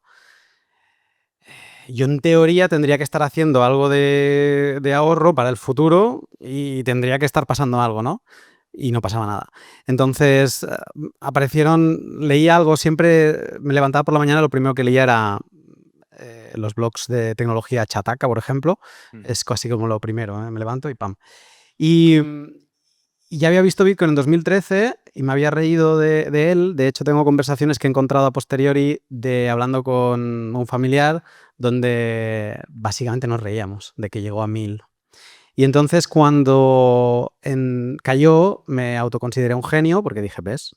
Yo en teoría tendría que estar haciendo algo de ahorro para el futuro y tendría que estar pasando algo, ¿no? Y no pasaba nada. Entonces leía algo, siempre me levantaba por la mañana, lo primero que leía era los blogs de tecnología Chataka, por ejemplo. Es casi como lo primero, me levanto y pam. Y ya había visto Bitcoin en 2013 y me había reído de él. De hecho, tengo conversaciones que he encontrado a posteriori hablando con un familiar donde básicamente nos reíamos de que llegó a 1000. Y entonces cuando cayó me autoconsideré un genio porque dije, ¿ves?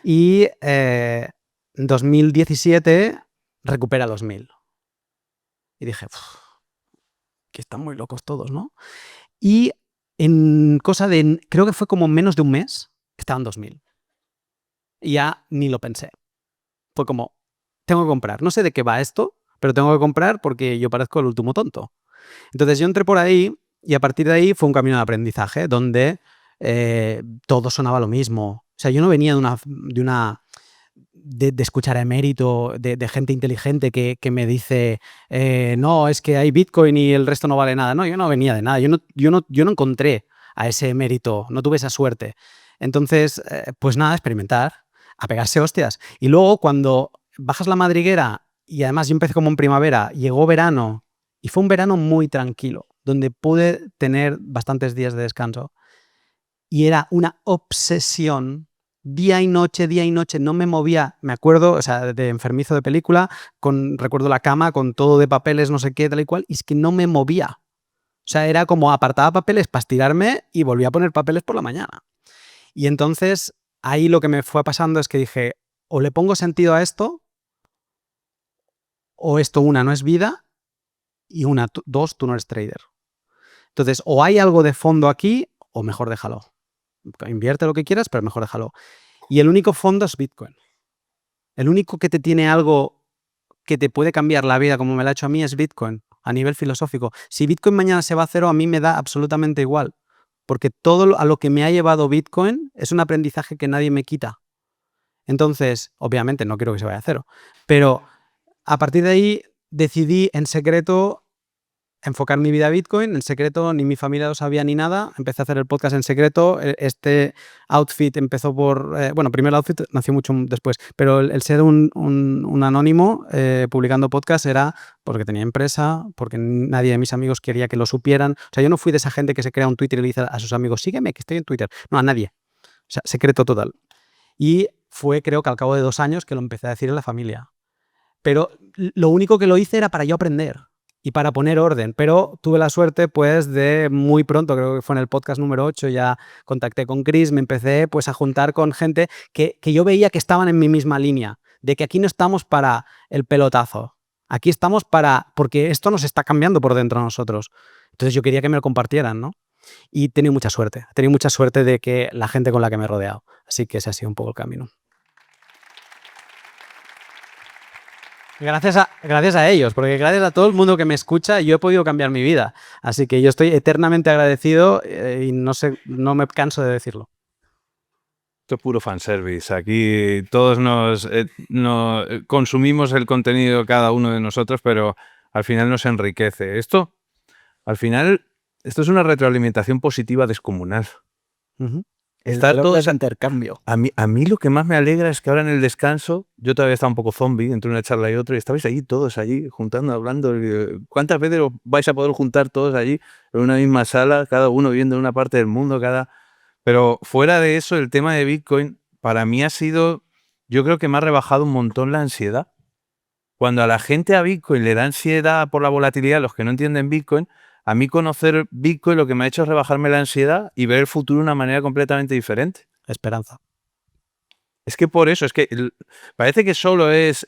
Y en 2017 recupera los 1000. Y dije, que están muy locos todos, ¿no? Y en cosa de, creo que fue como menos de un mes, estaban 2000. Y ya ni lo pensé. Fue como, tengo que comprar. No sé de qué va esto, pero tengo que comprar porque yo parezco el último tonto. Entonces yo entré por ahí y a partir de ahí fue un camino de aprendizaje donde todo sonaba lo mismo. O sea, yo no venía de escuchar a emérito, de gente inteligente que me dice no, es que hay Bitcoin y el resto no vale nada. No, yo no venía de nada. Yo no encontré a ese emérito, no tuve esa suerte. Entonces, pues nada, experimentar, a pegarse hostias. Y luego cuando bajas la madriguera, y además yo empecé como en primavera, llegó verano, y fue un verano muy tranquilo, donde pude tener bastantes días de descanso. Y era una obsesión, día y noche, no me movía. Me acuerdo, o sea, de enfermizo de película, recuerdo la cama con todo de papeles, no sé qué, tal y cual, y es que no me movía. O sea, era como apartaba papeles para estirarme y volvía a poner papeles por la mañana. Y entonces ahí lo que me fue pasando es que dije, o le pongo sentido a esto, o esto, una, no es vida, y dos, tú no eres trader. Entonces, o hay algo de fondo aquí, o mejor déjalo. Invierte lo que quieras, pero mejor déjalo. Y el único fondo es Bitcoin. El único que te tiene algo que te puede cambiar la vida, como me lo ha hecho a mí, es Bitcoin, a nivel filosófico. Si Bitcoin mañana se va a cero, a mí me da absolutamente igual. Porque todo a lo que me ha llevado Bitcoin es un aprendizaje que nadie me quita. Entonces, obviamente no quiero que se vaya a cero, pero a partir de ahí decidí en secreto enfocar mi vida a Bitcoin. En secreto, ni mi familia lo sabía ni nada. Empecé a hacer el podcast en secreto. Este outfit empezó bueno, primero el outfit nació mucho después, pero el ser un anónimo publicando podcast era porque tenía empresa, porque nadie de mis amigos quería que lo supieran. O sea, yo no fui de esa gente que se crea un Twitter y le dice a sus amigos, sígueme, que estoy en Twitter. No, a nadie. O sea, secreto total. Y fue, creo que al cabo de 2 años que lo empecé a decir en la familia. Pero lo único que lo hice era para yo aprender y para poner orden, pero tuve la suerte pues de muy pronto, creo que fue en el podcast número 8, ya contacté con Chris, me empecé pues a juntar con gente que yo veía que estaban en mi misma línea, de que aquí no estamos para el pelotazo, aquí estamos porque esto nos está cambiando por dentro a nosotros. Entonces yo quería que me lo compartieran, ¿no? Y he tenido mucha suerte de que la gente con la que me he rodeado, así que ese ha sido un poco el camino. Gracias a ellos, porque gracias a todo el mundo que me escucha, yo he podido cambiar mi vida. Así que yo estoy eternamente agradecido y no me canso de decirlo. Esto es puro fanservice. Aquí todos consumimos el contenido cada uno de nosotros, pero al final nos enriquece. Esto Al final, esto es una retroalimentación positiva descomunal. Está todo ese intercambio. A mí lo que más me alegra es que ahora en el descanso, yo todavía estaba un poco zombie entre una charla y otra, y estabais allí todos allí, juntando, hablando. ¿Cuántas veces os vais a poder juntar todos allí en una misma sala, cada uno viviendo en una parte del mundo, Pero fuera de eso, el tema de Bitcoin, para mí ha sido, yo creo que me ha rebajado un montón la ansiedad. Cuando a la gente a Bitcoin le da ansiedad por la volatilidad, los que no entienden Bitcoin, a mí conocer Bitcoin lo que me ha hecho es rebajarme la ansiedad y ver el futuro de una manera completamente diferente. Esperanza. Es que por eso, parece que solo es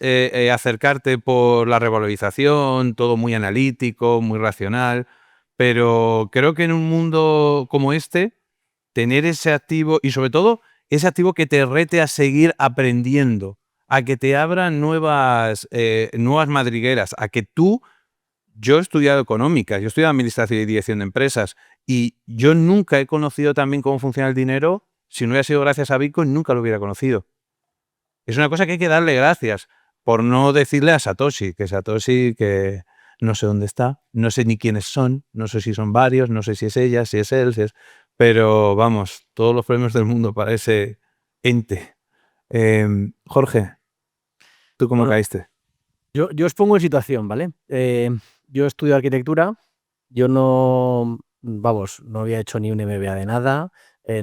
acercarte por la revalorización, todo muy analítico, muy racional, pero creo que en un mundo como este, tener ese activo y sobre todo ese activo que te rete a seguir aprendiendo, a que te abran nuevas madrigueras, a que yo he estudiado económicas, yo he estudiado administración y dirección de empresas y yo nunca he conocido tan bien cómo funciona el dinero. Si no hubiera sido gracias a Bitcoin, nunca lo hubiera conocido. Es una cosa que hay que darle gracias, por no decirle a Satoshi, que no sé dónde está, no sé ni quiénes son, no sé si son varios, no sé si es ella, si es él, pero vamos, todos los premios del mundo para ese ente. Jorge, ¿tú cómo caíste? Yo os pongo en situación, ¿vale? Yo estudio arquitectura, yo no había hecho ni un MBA de nada,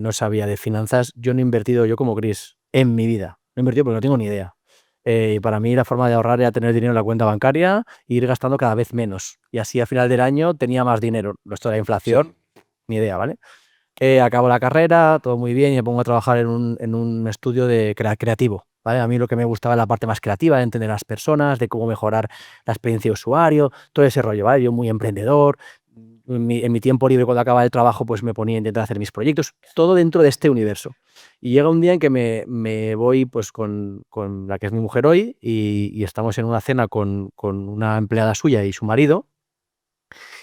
no sabía de finanzas, yo no he invertido, yo como Chris, en mi vida. No he invertido porque no tengo ni idea. Y para mí la forma de ahorrar era tener dinero en la cuenta bancaria e ir gastando cada vez menos. Y así a final del año tenía más dinero. Esto de la inflación, ni idea, ¿vale? Acabo la carrera, todo muy bien, y me pongo a trabajar en un estudio de creativo. ¿Vale? A mí lo que me gustaba era la parte más creativa, de entender a las personas, de cómo mejorar la experiencia de usuario, todo ese rollo, ¿vale? Yo muy emprendedor, en mi tiempo libre cuando acababa el trabajo pues me ponía a intentar hacer mis proyectos, todo dentro de este universo. Y llega un día en que me voy pues con la que es mi mujer hoy y estamos en una cena con una empleada suya y su marido.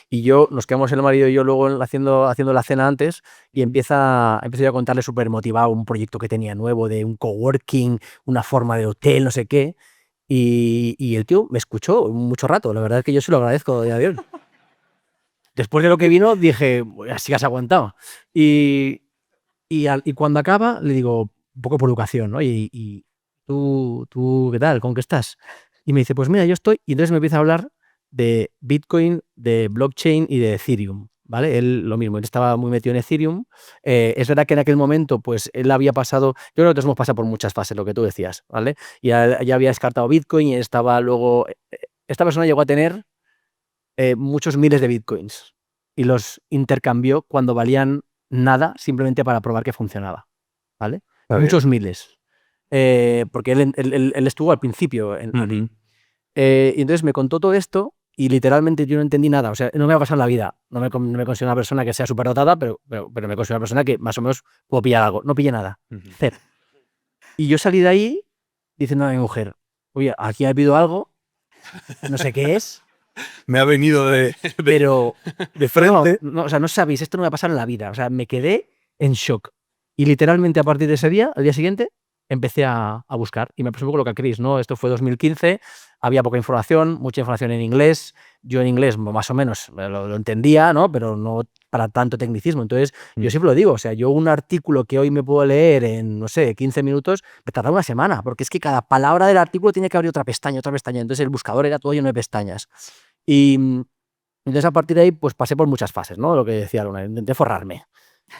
Y nos quedamos el marido y yo luego haciendo la cena antes y empiezo yo a contarle súper motivado un proyecto que tenía nuevo de un coworking, una forma de hotel, no sé qué. Y el tío me escuchó mucho rato. La verdad es que yo se lo agradezco de avión. Después de lo que vino dije, así que has aguantado. Y cuando acaba le digo, un poco por educación, ¿no? Y tú, ¿qué tal? ¿Con qué estás? Y me dice, pues mira, yo estoy... Y entonces me empieza a hablar de Bitcoin, de blockchain y de Ethereum, ¿vale? Él lo mismo, él estaba muy metido en Ethereum. Es verdad que en aquel momento, pues él había pasado, yo creo que todos hemos pasado por muchas fases, lo que tú decías, ¿vale? Y ya había descartado Bitcoin y estaba luego, esta persona llegó a tener muchos miles de Bitcoins y los intercambió cuando valían nada, simplemente para probar que funcionaba, ¿vale? Muchos miles. Porque él estuvo al principio en y entonces me contó todo esto y literalmente yo no entendí nada. O sea, no me va a pasar en la vida. No me considero una persona que sea superdotada, pero me considero una persona que más o menos puedo pillar algo. No pillé nada. Cero. Y yo salí de ahí diciendo a mi mujer, oye, aquí ha habido algo, no sé qué es. Me ha venido pero de frente. O sea, no sabéis, esto no me va a pasar en la vida. O sea, me quedé en shock. Y literalmente a partir de ese día, al día siguiente, empecé a buscar y me pasó un poco lo que a Chris, ¿no? Esto fue 2015, había poca información, mucha información en inglés. Yo en inglés más o menos lo entendía, ¿no? Pero no para tanto tecnicismo. Entonces, yo siempre lo digo, o sea, yo un artículo que hoy me puedo leer en, no sé, 15 minutos, me tarda una semana, porque es que cada palabra del artículo tiene que abrir otra pestaña. Entonces, el buscador era todo lleno de pestañas. Y entonces, a partir de ahí, pues pasé por muchas fases, ¿no? Lo que decía Luna, intenté forrarme.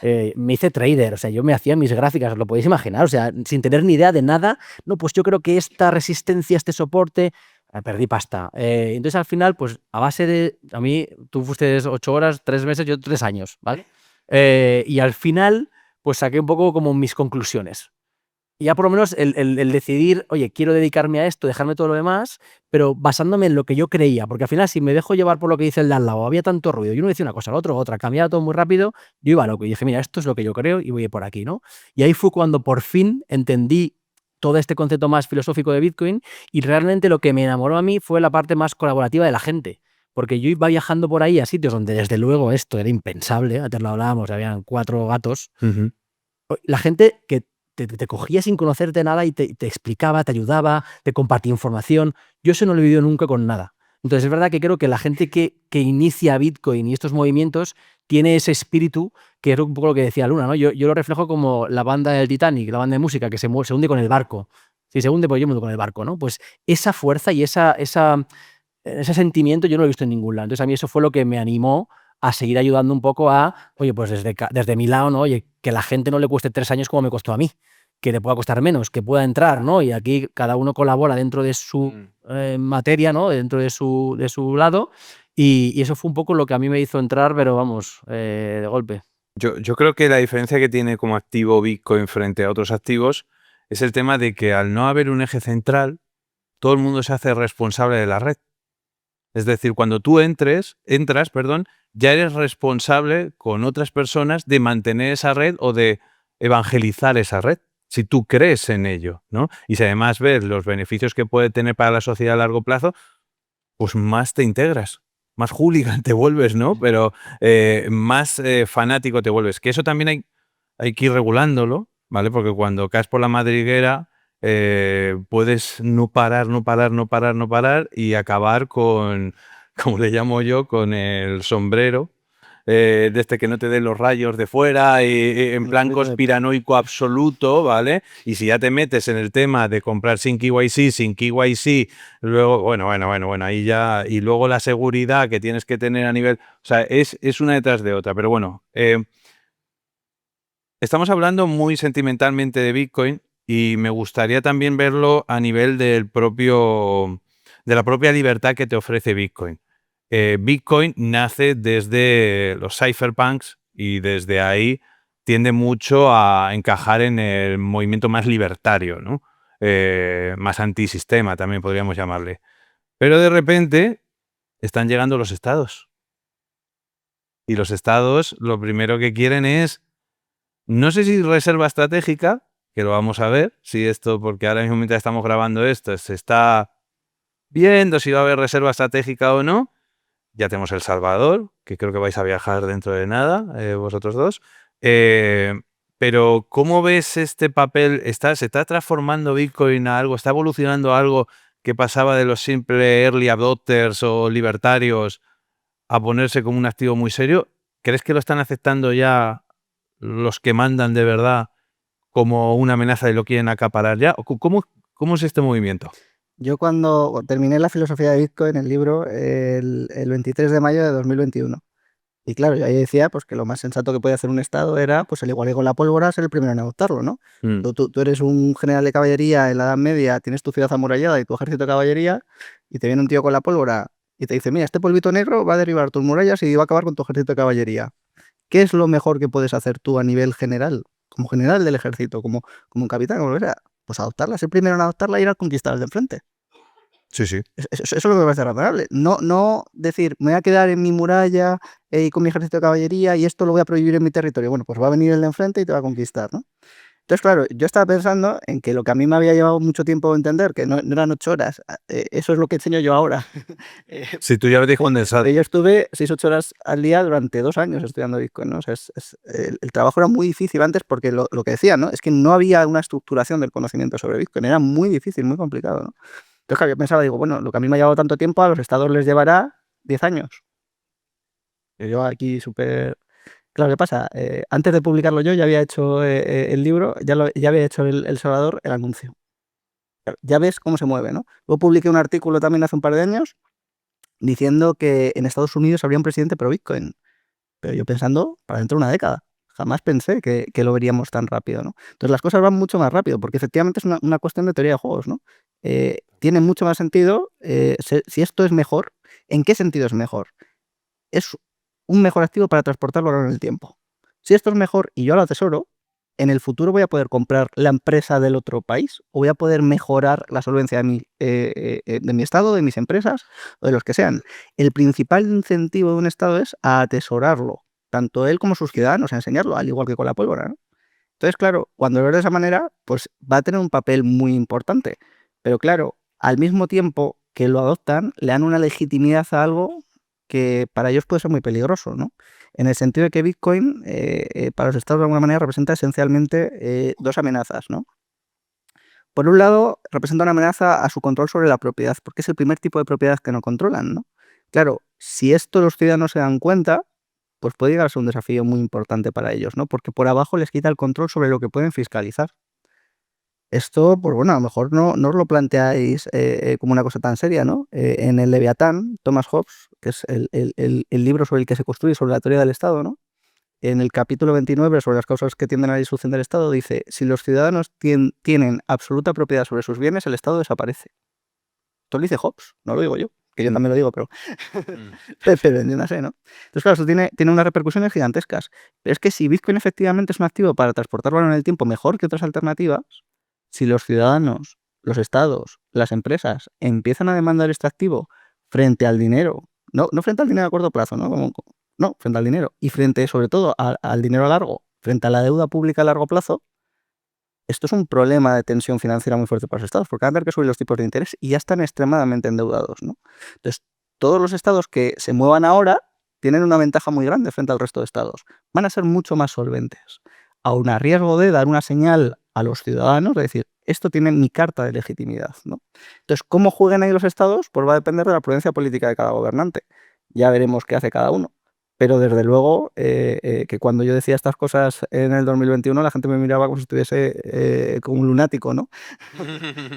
Me hice trader, o sea, yo me hacía mis gráficas, os lo podéis imaginar, o sea, sin tener ni idea de nada. No, pues yo creo que esta resistencia, este soporte, perdí pasta. Entonces al final, pues a base de, a mí, tú fuiste 8 horas, 3 meses, yo 3 años, ¿vale? Y al final, pues saqué un poco como mis conclusiones. Y ya por lo menos el decidir, oye, quiero dedicarme a esto, dejarme todo lo demás, pero basándome en lo que yo creía, porque al final si me dejo llevar por lo que dice el de al lado, había tanto ruido, y uno decía una cosa, el otro otra, cambiaba todo muy rápido, yo iba loco y dije, mira, esto es lo que yo creo y voy por aquí, ¿no? Y ahí fue cuando por fin entendí todo este concepto más filosófico de Bitcoin y realmente lo que me enamoró a mí fue la parte más colaborativa de la gente. Porque yo iba viajando por ahí a sitios donde desde luego esto era impensable, antes lo hablábamos, habían 4 gatos, la gente que te cogía sin conocerte nada y te explicaba, te ayudaba, te compartía información. Yo eso no lo he vivido nunca con nada. Entonces es verdad que creo que la gente que inicia Bitcoin y estos movimientos tiene ese espíritu, que es un poco lo que decía Luna, ¿no? Yo lo reflejo como la banda del Titanic, la banda de música que se hunde con el barco. Si se hunde, pues yo me hundo con el barco, ¿no? Pues esa fuerza y ese sentimiento yo no lo he visto en ningún lado. Entonces a mí eso fue lo que me animó a seguir ayudando un poco oye, pues desde mi lado, ¿no? Oye, que la gente no le cueste 3 años como me costó a mí, que le pueda costar menos, que pueda entrar, ¿no? Y aquí cada uno colabora dentro de su materia, ¿no? Dentro de su lado. Y eso fue un poco lo que a mí me hizo entrar, pero vamos, de golpe. Yo creo que la diferencia que tiene como activo Bitcoin frente a otros activos es el tema de que al no haber un eje central, todo el mundo se hace responsable de la red. Es decir, cuando tú entras, ya eres responsable con otras personas de mantener esa red o de evangelizar esa red, si tú crees en ello, ¿no? Y si además ves los beneficios que puede tener para la sociedad a largo plazo, pues más te integras, más hooligan te vuelves, ¿no? Pero más fanático te vuelves. Que eso también hay que ir regulándolo, ¿vale? Porque cuando caes por la madriguera puedes no parar y acabar con, como le llamo yo, con el sombrero, desde que no te den los rayos de fuera y en plan conspiranoico absoluto, ¿vale? Y si ya te metes en el tema de comprar sin KYC, luego, bueno, ahí ya, y luego la seguridad que tienes que tener a nivel, o sea, es una detrás de otra, pero bueno, estamos hablando muy sentimentalmente de Bitcoin y me gustaría también verlo a nivel de la propia libertad que te ofrece Bitcoin. Bitcoin nace desde los cypherpunks y desde ahí tiende mucho a encajar en el movimiento más libertario, ¿no? Más antisistema también podríamos llamarle. Pero de repente están llegando los estados. Y los estados lo primero que quieren es, no sé si reserva estratégica, que lo vamos a ver, si esto, porque ahora mismo mientras estamos grabando esto, se está viendo si va a haber reserva estratégica o no. Ya tenemos El Salvador, que creo que vais a viajar dentro de nada, vosotros dos. Pero, ¿cómo ves este papel? ¿Se está transformando Bitcoin a algo? ¿Está evolucionando a algo que pasaba de los simples early adopters o libertarios a ponerse como un activo muy serio? ¿Crees que lo están aceptando ya los que mandan de verdad como una amenaza y lo quieren acaparar ya? ¿Cómo es este movimiento? Yo cuando terminé la filosofía de Bitcoin, el libro, el 23 de mayo de 2021. Y claro, yo ahí decía pues, que lo más sensato que podía hacer un Estado era, pues al igual que con la pólvora, ser el primero en adoptarlo, ¿no? Tú eres un general de caballería en la Edad Media, tienes tu ciudad amurallada y tu ejército de caballería, y te viene un tío con la pólvora y te dice, mira, este polvito negro va a derribar tus murallas y va a acabar con tu ejército de caballería. ¿Qué es lo mejor que puedes hacer tú a nivel general? Como general del ejército, como un capitán, como lo que sea. Pues adoptarla, ser primero en adoptarla y ir a conquistar al de enfrente. Sí, sí. Eso es lo que me parece razonable. No decir, me voy a quedar en mi muralla y con mi ejército de caballería y esto lo voy a prohibir en mi territorio. Bueno, pues va a venir el de enfrente y te va a conquistar, ¿no? Entonces, claro, yo estaba pensando en que lo que a mí me había llevado mucho tiempo entender, que no eran 8 horas, eso es lo que enseño yo ahora. Si tú ya lo dijo condensado. Yo estuve 6-8 horas al día durante 2 años estudiando Bitcoin, ¿no? O sea, el trabajo era muy difícil antes porque lo que decía, ¿no? Es que no había una estructuración del conocimiento sobre Bitcoin, era muy difícil, muy complicado, ¿no? Entonces, claro, yo pensaba, digo, bueno, lo que a mí me ha llevado tanto tiempo, a los estados les llevará 10 años. Yo aquí súper... Claro, ¿qué pasa? Antes de publicarlo yo ya había hecho el libro, ya había hecho El Salvador el anuncio. Ya ves cómo se mueve, ¿no? Luego publiqué un artículo también hace un par de años diciendo que en Estados Unidos habría un presidente pro Bitcoin. Pero yo pensando para dentro de una década. Jamás pensé que lo veríamos tan rápido, ¿no? Entonces las cosas van mucho más rápido, porque efectivamente es una cuestión de teoría de juegos, ¿no? Tiene mucho más sentido si esto es mejor. ¿En qué sentido es mejor? Es un mejor activo para transportarlo en el tiempo. Si esto es mejor y yo lo atesoro, en el futuro voy a poder comprar la empresa del otro país o voy a poder mejorar la solvencia de mi estado, de mis empresas o de los que sean. El principal incentivo de un estado es a atesorarlo, tanto él como sus ciudadanos, a enseñarlo, al igual que con la pólvora, ¿no? Entonces, claro, cuando lo ves de esa manera, pues va a tener un papel muy importante. Pero claro, al mismo tiempo que lo adoptan, le dan una legitimidad a algo que para ellos puede ser muy peligroso, ¿no? En el sentido de que Bitcoin, para los estados de alguna manera, representa esencialmente 2 amenazas, ¿no? por un lado, representa una amenaza a su control sobre la propiedad, porque es el primer tipo de propiedad que no controlan, ¿no? Claro, si esto los ciudadanos se dan cuenta, pues puede llegar a ser un desafío muy importante para ellos, ¿no? Porque por abajo les quita el control sobre lo que pueden fiscalizar. Esto, pues bueno, a lo mejor no os lo planteáis como una cosa tan seria, ¿no? En el Leviatán, Thomas Hobbes, que es el libro sobre el que se construye sobre la teoría del Estado, ¿no? En el capítulo 29, sobre las causas que tienden a la disolución del Estado, dice, si los ciudadanos tienen absoluta propiedad sobre sus bienes, el Estado desaparece. Esto lo dice Hobbes, no lo digo yo, que yo también lo digo, pero pero yo no sé, ¿no? Entonces, claro, esto tiene unas repercusiones gigantescas. Pero es que si Bitcoin efectivamente es un activo para transportar valor en el tiempo mejor que otras alternativas, si los ciudadanos, los estados, las empresas empiezan a demandar este activo frente al dinero, no frente al dinero a corto plazo, no, frente al dinero, y frente sobre todo al dinero a largo, frente a la deuda pública a largo plazo, esto es un problema de tensión financiera muy fuerte para los estados, porque van a tener que subir los tipos de interés y ya están extremadamente endeudados, ¿no? Entonces, todos los estados que se muevan ahora tienen una ventaja muy grande frente al resto de estados. Van a ser mucho más solventes, aun a riesgo de dar una señal a los ciudadanos, de decir, esto tiene mi carta de legitimidad, ¿no? Entonces, cómo jueguen ahí los estados, pues va a depender de la prudencia política de cada gobernante. Ya veremos qué hace cada uno. Pero desde luego que cuando yo decía estas cosas en el 2021 la gente me miraba como si estuviese como un lunático, ¿no?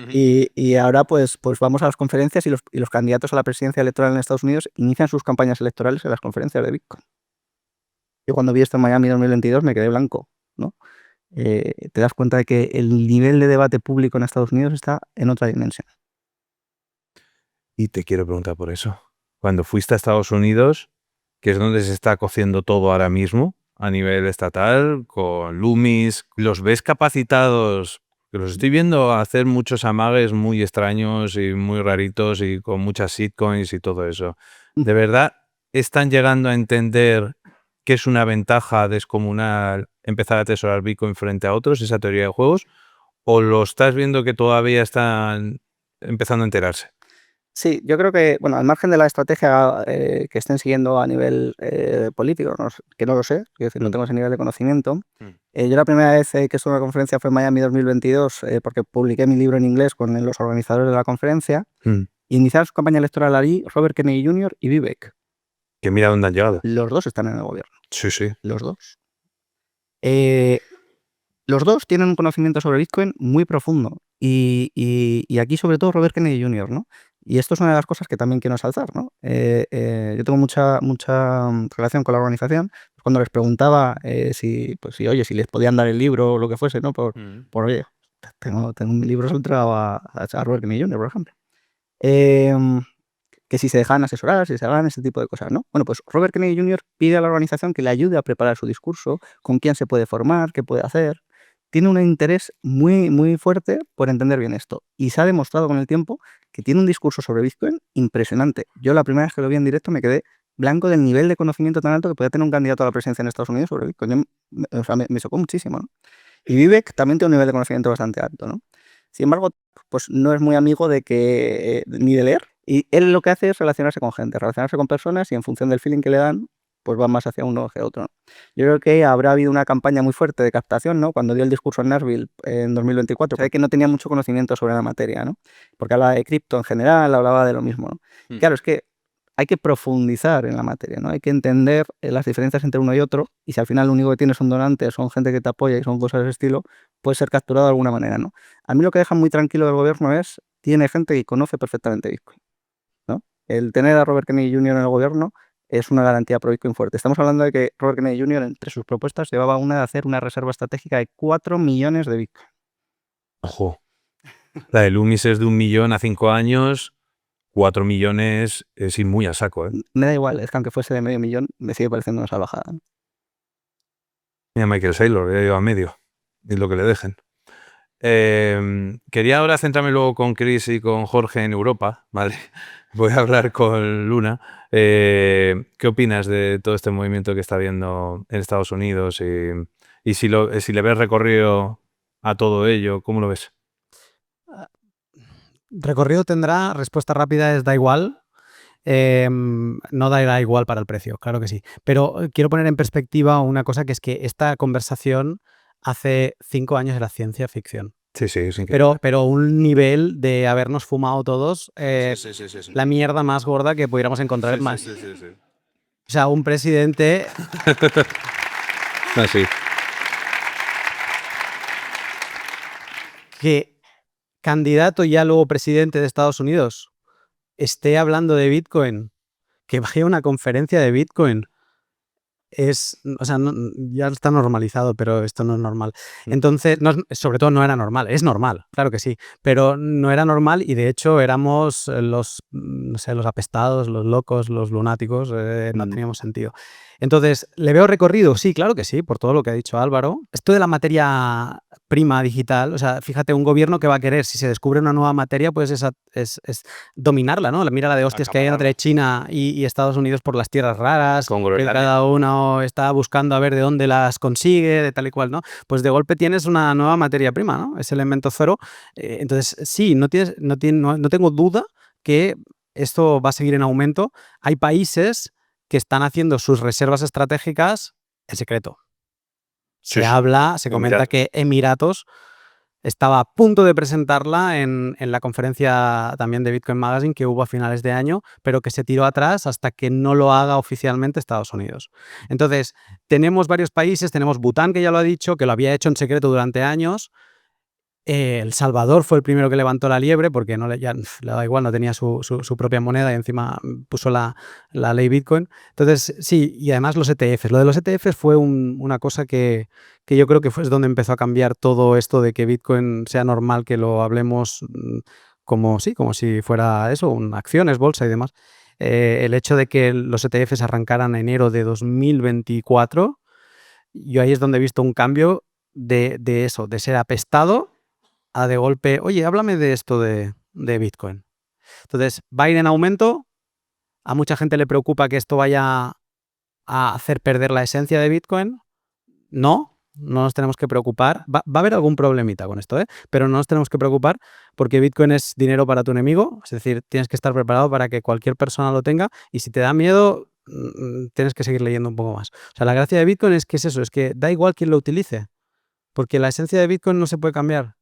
Y ahora pues vamos a las conferencias y los candidatos a la presidencia electoral en Estados Unidos inician sus campañas electorales en las conferencias de Bitcoin. Yo cuando vi esto en Miami 2022 me quedé blanco, ¿no? Te das cuenta de que el nivel de debate público en Estados Unidos está en otra dimensión. Y te quiero preguntar por eso. Cuando fuiste a Estados Unidos, que es donde se está cociendo todo ahora mismo, a nivel estatal, con Loomis, ¿los ves capacitados? Que los estoy viendo hacer muchos amagues muy extraños y muy raritos y con muchas shitcoins y todo eso. ¿De verdad están llegando a entender que es una ventaja descomunal empezar a atesorar Bitcoin frente a otros, esa teoría de juegos? ¿O lo estás viendo que todavía están empezando a enterarse? Sí, yo creo que, bueno, al margen de la estrategia que estén siguiendo a nivel político, que no lo sé, quiero decir, no tengo ese nivel de conocimiento. Yo la primera vez que estuve en una conferencia fue en Miami 2022, porque publiqué mi libro en inglés con los organizadores de la conferencia, y iniciaron su campaña electoral allí Robert Kennedy Jr. y Vivek. Que mira dónde han llegado. Los dos están en el gobierno. Sí, sí. Los dos. Los dos tienen un conocimiento sobre Bitcoin muy profundo. Y aquí, sobre todo, Robert Kennedy Jr., ¿no? Y esto es una de las cosas que también quiero ensalzar, ¿no? Yo tengo mucha relación con la organización. Cuando les preguntaba si les podían dar el libro o lo que fuese, ¿no? Oye, tengo un libro entregado a Robert Kennedy Jr., por ejemplo. Que si se dejan asesorar, si se hagan ese tipo de cosas, ¿no? Bueno, pues Robert Kennedy Jr. pide a la organización que le ayude a preparar su discurso, con quién se puede formar, qué puede hacer. Tiene un interés muy, muy fuerte por entender bien esto. Y se ha demostrado con el tiempo que tiene un discurso sobre Bitcoin impresionante. Yo la primera vez que lo vi en directo me quedé blanco del nivel de conocimiento tan alto que podía tener un candidato a la presidencia en Estados Unidos sobre Bitcoin. Me chocó muchísimo, ¿no? Y Vivek también tiene un nivel de conocimiento bastante alto, ¿no? Sin embargo, pues no es muy amigo de ni de leer. Y él lo que hace es relacionarse con gente, relacionarse con personas y en función del feeling que le dan, pues va más hacia uno que otro, ¿no? Yo creo que habrá habido una campaña muy fuerte de captación, ¿no? Cuando dio el discurso en Nashville en 2024, se ve que no tenía mucho conocimiento sobre la materia, ¿no? Porque hablaba de cripto en general, hablaba de lo mismo, ¿no? Claro, es que hay que profundizar en la materia, ¿no? Hay que entender las diferencias entre uno y otro, y si al final lo único que tienes son donantes, son gente que te apoya y son cosas de ese estilo, puede ser capturado de alguna manera, ¿no? A mí lo que deja muy tranquilo del gobierno es, tiene gente que conoce perfectamente Bitcoin, ¿no? El tener a Robert Kennedy Jr. en el gobierno es una garantía pro Bitcoin fuerte. Estamos hablando de que Robert Kennedy Jr. entre sus propuestas llevaba una de hacer una reserva estratégica de 4 millones de Bitcoin. Ojo. La de Loomis es de 1 millón a 5 años, 4 millones es ir muy a saco, ¿eh? Me da igual, es que aunque fuese de medio millón, me sigue pareciendo una salvajada, ¿no? Mira, Michael Saylor, ya lleva medio. Y lo que le dejen. Quería ahora centrarme luego con Chris y con Jorge en Europa, ¿vale? Voy a hablar con Luna. ¿Qué opinas de todo este movimiento que está habiendo en Estados Unidos? Y si le ves recorrido a todo ello, ¿cómo lo ves? Recorrido tendrá, respuesta rápida es da igual. No dará igual para el precio, claro que sí. Pero quiero poner en perspectiva una cosa, que es que esta conversación hace 5 años era ciencia ficción. Sí, sí, es increíble. Pero un nivel de habernos fumado todos Sí, sí, sí, sí. la mierda más gorda que pudiéramos encontrar en más. Sí, sí, sí. O sea, un presidente Así. que candidato y ya luego presidente de Estados Unidos esté hablando de Bitcoin, que vaya a una conferencia de Bitcoin, o sea, ya está normalizado, pero esto no es normal. Entonces, sobre todo no era normal, es normal, claro que sí, pero no era normal y de hecho éramos no sé, los apestados, los locos, los lunáticos, no teníamos sentido. Entonces, ¿le veo recorrido? Sí, claro que sí, por todo lo que ha dicho Álvaro. Esto de la materia prima digital, o sea, fíjate, un gobierno que va a querer, si se descubre una nueva materia, pues es dominarla, ¿no? Mira la de hostias que hay entre China y Estados Unidos por las tierras raras, Con que Groenlandia. cada uno está buscando a ver de dónde las consigue, de tal y cual, ¿no? Pues de golpe tienes una nueva materia prima, ¿no? Es elemento cero. Entonces, sí, no tengo duda que esto va a seguir en aumento. Hay países que están haciendo sus reservas estratégicas en secreto. Se comenta que Emiratos estaba a punto de presentarla en la conferencia también de Bitcoin Magazine que hubo a finales de año, pero que se tiró atrás hasta que no lo haga oficialmente Estados Unidos. Entonces, tenemos varios países, tenemos Bután, que ya lo ha dicho, que lo había hecho en secreto durante años. El Salvador fue el primero que levantó la liebre porque ya le da igual, no tenía su propia moneda y encima puso la ley Bitcoin. Entonces, sí, y además los ETFs. Lo de los ETFs fue una cosa que yo creo que es donde empezó a cambiar todo esto de que Bitcoin sea normal que lo hablemos como si fuera eso, acciones, bolsa y demás. El hecho de que los ETFs arrancaran en enero de 2024, yo ahí es donde he visto un cambio de eso, de ser apestado a de golpe, oye, háblame de esto de Bitcoin. Entonces, va a ir en aumento. A mucha gente le preocupa que esto vaya a hacer perder la esencia de Bitcoin. No nos tenemos que preocupar. Va a haber algún problemita con esto, pero no nos tenemos que preocupar porque Bitcoin es dinero para tu enemigo. Es decir, tienes que estar preparado para que cualquier persona lo tenga y si te da miedo, tienes que seguir leyendo un poco más. O sea, la gracia de Bitcoin es que es eso, es que da igual quién lo utilice, porque la esencia de Bitcoin no se puede cambiar.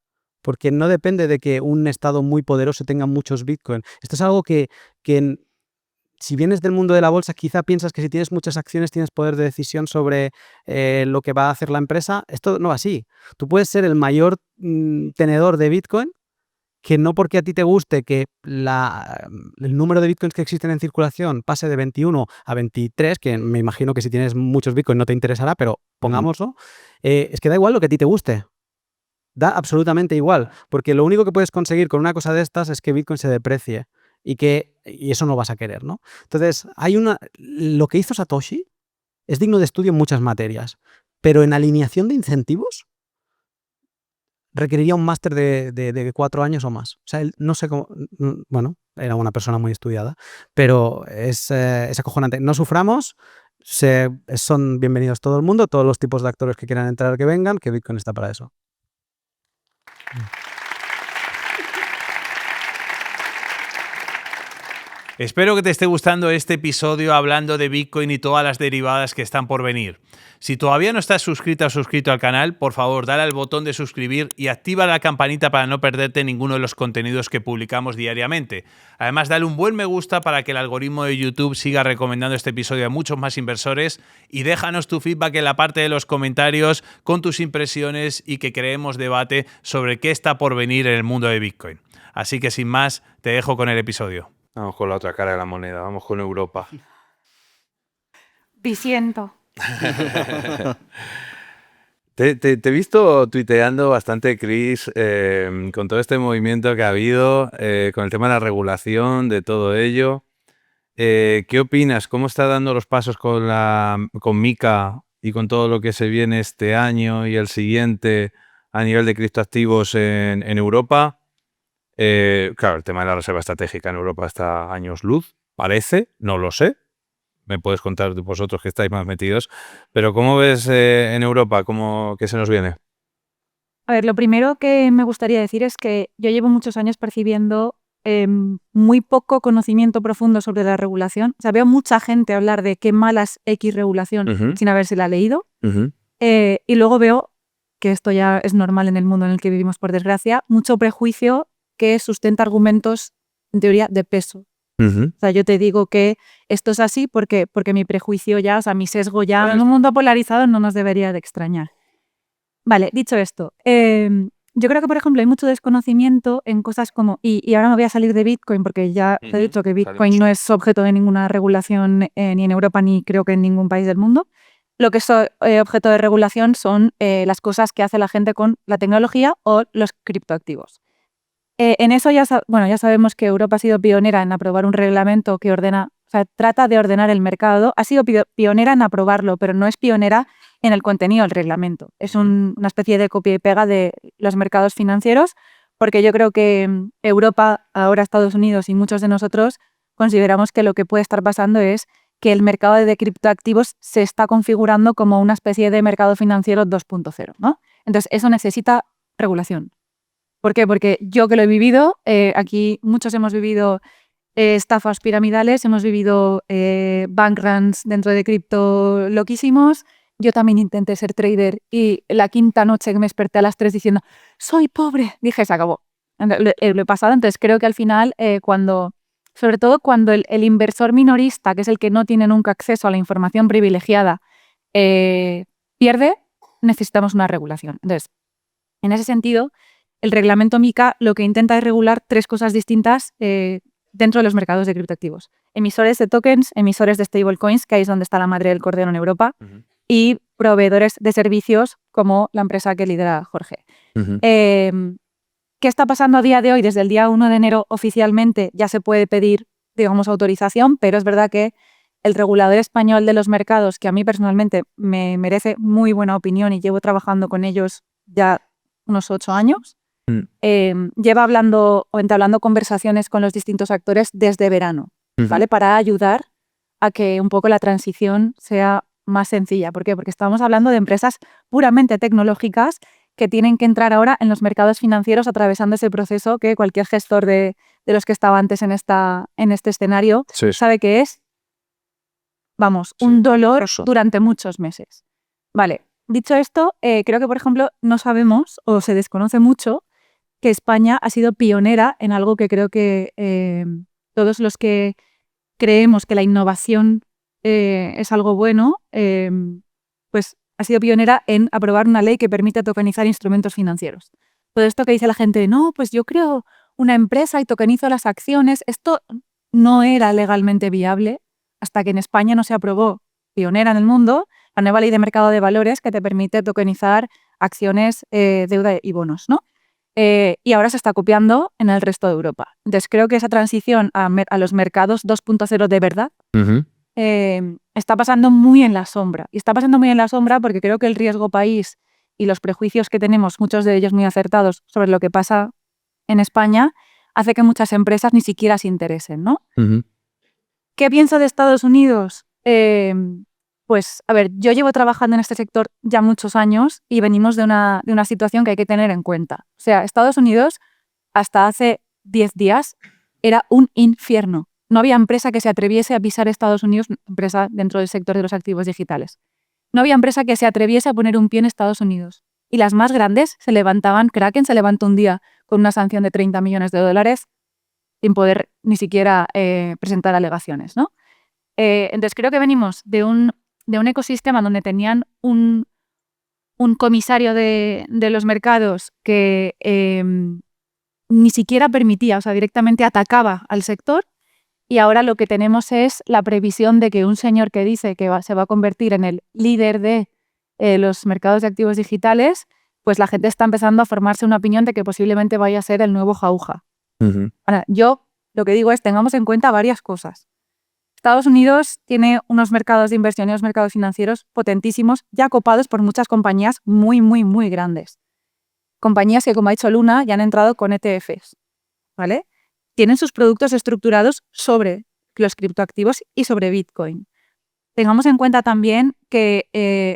Porque no depende de que un estado muy poderoso tenga muchos Bitcoin. Esto es algo que si vienes del mundo de la bolsa, quizá piensas que si tienes muchas acciones tienes poder de decisión sobre lo que va a hacer la empresa. Esto no va así. Tú puedes ser el mayor tenedor de Bitcoin, que no porque a ti te guste que el número de Bitcoins que existen en circulación pase de 21 a 23, que me imagino que si tienes muchos Bitcoin no te interesará, pero pongámoslo, es que da igual lo que a ti te guste. Da absolutamente igual, porque lo único que puedes conseguir con una cosa de estas es que Bitcoin se deprecie y eso no vas a querer, ¿no? Entonces, lo que hizo Satoshi es digno de estudio en muchas materias, pero en alineación de incentivos requeriría un máster de 4 años o más. O sea, él no sé cómo, bueno, era una persona muy estudiada, pero es acojonante. No suframos, son bienvenidos todo el mundo, todos los tipos de actores que quieran entrar que vengan, que Bitcoin está para eso. Espero que te esté gustando este episodio hablando de Bitcoin y todas las derivadas que están por venir. Si todavía no estás suscrita o suscrito al canal, por favor, dale al botón de suscribir y activa la campanita para no perderte ninguno de los contenidos que publicamos diariamente. Además, dale un buen me gusta para que el algoritmo de YouTube siga recomendando este episodio a muchos más inversores y déjanos tu feedback en la parte de los comentarios con tus impresiones y que creemos debate sobre qué está por venir en el mundo de Bitcoin. Así que sin más, te dejo con el episodio. Vamos con la otra cara de la moneda, vamos con Europa. Diciendo. Te he visto tuiteando bastante, Chris, con todo este movimiento que ha habido, con el tema de la regulación, de todo ello. ¿Qué opinas? ¿Cómo está dando los pasos con MiCA y con todo lo que se viene este año y el siguiente a nivel de criptoactivos en Europa? Claro, el tema de la reserva estratégica en Europa está a años luz, parece, no lo sé. Me puedes contar vosotros que estáis más metidos. Pero ¿cómo ves en Europa? ¿Qué se nos viene? A ver, lo primero que me gustaría decir es que yo llevo muchos años percibiendo muy poco conocimiento profundo sobre la regulación. O sea, veo mucha gente hablar de qué mala es X regulación sin habérsela leído. Y luego veo que esto ya es normal en el mundo en el que vivimos, por desgracia, mucho prejuicio que sustenta argumentos, en teoría, de peso. O sea, yo te digo que esto es así porque mi prejuicio ya, o sea, mi sesgo ya, en un mundo polarizado no nos debería de extrañar. Vale, dicho esto, yo creo que, por ejemplo, hay mucho desconocimiento en cosas como, y ahora me voy a salir de Bitcoin porque ya te he dicho que Bitcoin no es objeto de ninguna regulación ni en Europa ni creo que en ningún país del mundo. Lo que es objeto de regulación son las cosas que hace la gente con la tecnología o los criptoactivos. En eso ya sabemos que Europa ha sido pionera en aprobar un reglamento que ordena, o sea, trata de ordenar el mercado. Ha sido pionera en aprobarlo, pero no es pionera en el contenido del reglamento. Es una especie de copia y pega de los mercados financieros, porque yo creo que Europa, ahora Estados Unidos y muchos de nosotros consideramos que lo que puede estar pasando es que el mercado de criptoactivos se está configurando como una especie de mercado financiero 2.0, ¿no? Entonces, eso necesita regulación. ¿Por qué? Porque yo que lo he vivido, aquí muchos hemos vivido estafas piramidales, hemos vivido bank runs dentro de cripto loquísimos. Yo también intenté ser trader y la quinta noche que me desperté a las 3 diciendo «soy pobre», dije «se acabó». Lo he pasado, entonces creo que al final sobre todo cuando el inversor minorista, que es el que no tiene nunca acceso a la información privilegiada, pierde, necesitamos una regulación. Entonces, en ese sentido, el reglamento MiCA lo que intenta es regular 3 cosas distintas dentro de los mercados de criptoactivos. Emisores de tokens, emisores de stablecoins, que ahí es donde está la madre del cordero en Europa, y proveedores de servicios como la empresa que lidera Jorge. ¿Qué está pasando a día de hoy? Desde el día 1 de enero oficialmente ya se puede pedir, digamos, autorización, pero es verdad que el regulador español de los mercados, que a mí personalmente me merece muy buena opinión y llevo trabajando con ellos ya unos 8 años, lleva hablando o entablando conversaciones con los distintos actores desde verano, ¿vale? Para ayudar a que un poco la transición sea más sencilla. ¿Por qué? Porque estamos hablando de empresas puramente tecnológicas que tienen que entrar ahora en los mercados financieros atravesando ese proceso que cualquier gestor de los que estaba antes en este escenario sabe que es, un dolor durante muchos meses. Vale, dicho esto, creo que, por ejemplo, no sabemos o se desconoce mucho que España ha sido pionera en algo que creo que todos los que creemos que la innovación es algo bueno, pues ha sido pionera en aprobar una ley que permite tokenizar instrumentos financieros. Todo esto que dice la gente, no, pues yo creo una empresa y tokenizo las acciones, esto no era legalmente viable hasta que en España no se aprobó, pionera en el mundo, la nueva ley de mercado de valores que te permite tokenizar acciones, deuda y bonos, ¿no? Y ahora se está copiando en el resto de Europa. Entonces creo que esa transición a los mercados 2.0 de verdad está pasando muy en la sombra. Y está pasando muy en la sombra porque creo que el riesgo país y los prejuicios que tenemos, muchos de ellos muy acertados, sobre lo que pasa en España, hace que muchas empresas ni siquiera se interesen, ¿no? ¿Qué pienso de Estados Unidos? Pues, a ver, yo llevo trabajando en este sector ya muchos años y venimos de una situación que hay que tener en cuenta. O sea, Estados Unidos, hasta hace 10 días, era un infierno. No había empresa que se atreviese a pisar Estados Unidos, empresa dentro del sector de los activos digitales. No había empresa que se atreviese a poner un pie en Estados Unidos. Y las más grandes se levantaban, Kraken se levantó un día con una sanción de $30 millones sin poder ni siquiera presentar alegaciones, ¿no? Entonces creo que venimos de un ecosistema donde tenían un comisario de los mercados que ni siquiera permitía, o sea, directamente atacaba al sector, y ahora lo que tenemos es la previsión de que un señor que dice que se va a convertir en el líder de los mercados de activos digitales, pues la gente está empezando a formarse una opinión de que posiblemente vaya a ser el nuevo jauja. Ahora, yo lo que digo es, tengamos en cuenta varias cosas. Estados Unidos tiene unos mercados de inversión y unos mercados financieros potentísimos, ya copados por muchas compañías muy, muy, muy grandes. Compañías que, como ha dicho Luna, ya han entrado con ETFs, ¿vale? Tienen sus productos estructurados sobre los criptoactivos y sobre Bitcoin. Tengamos en cuenta también que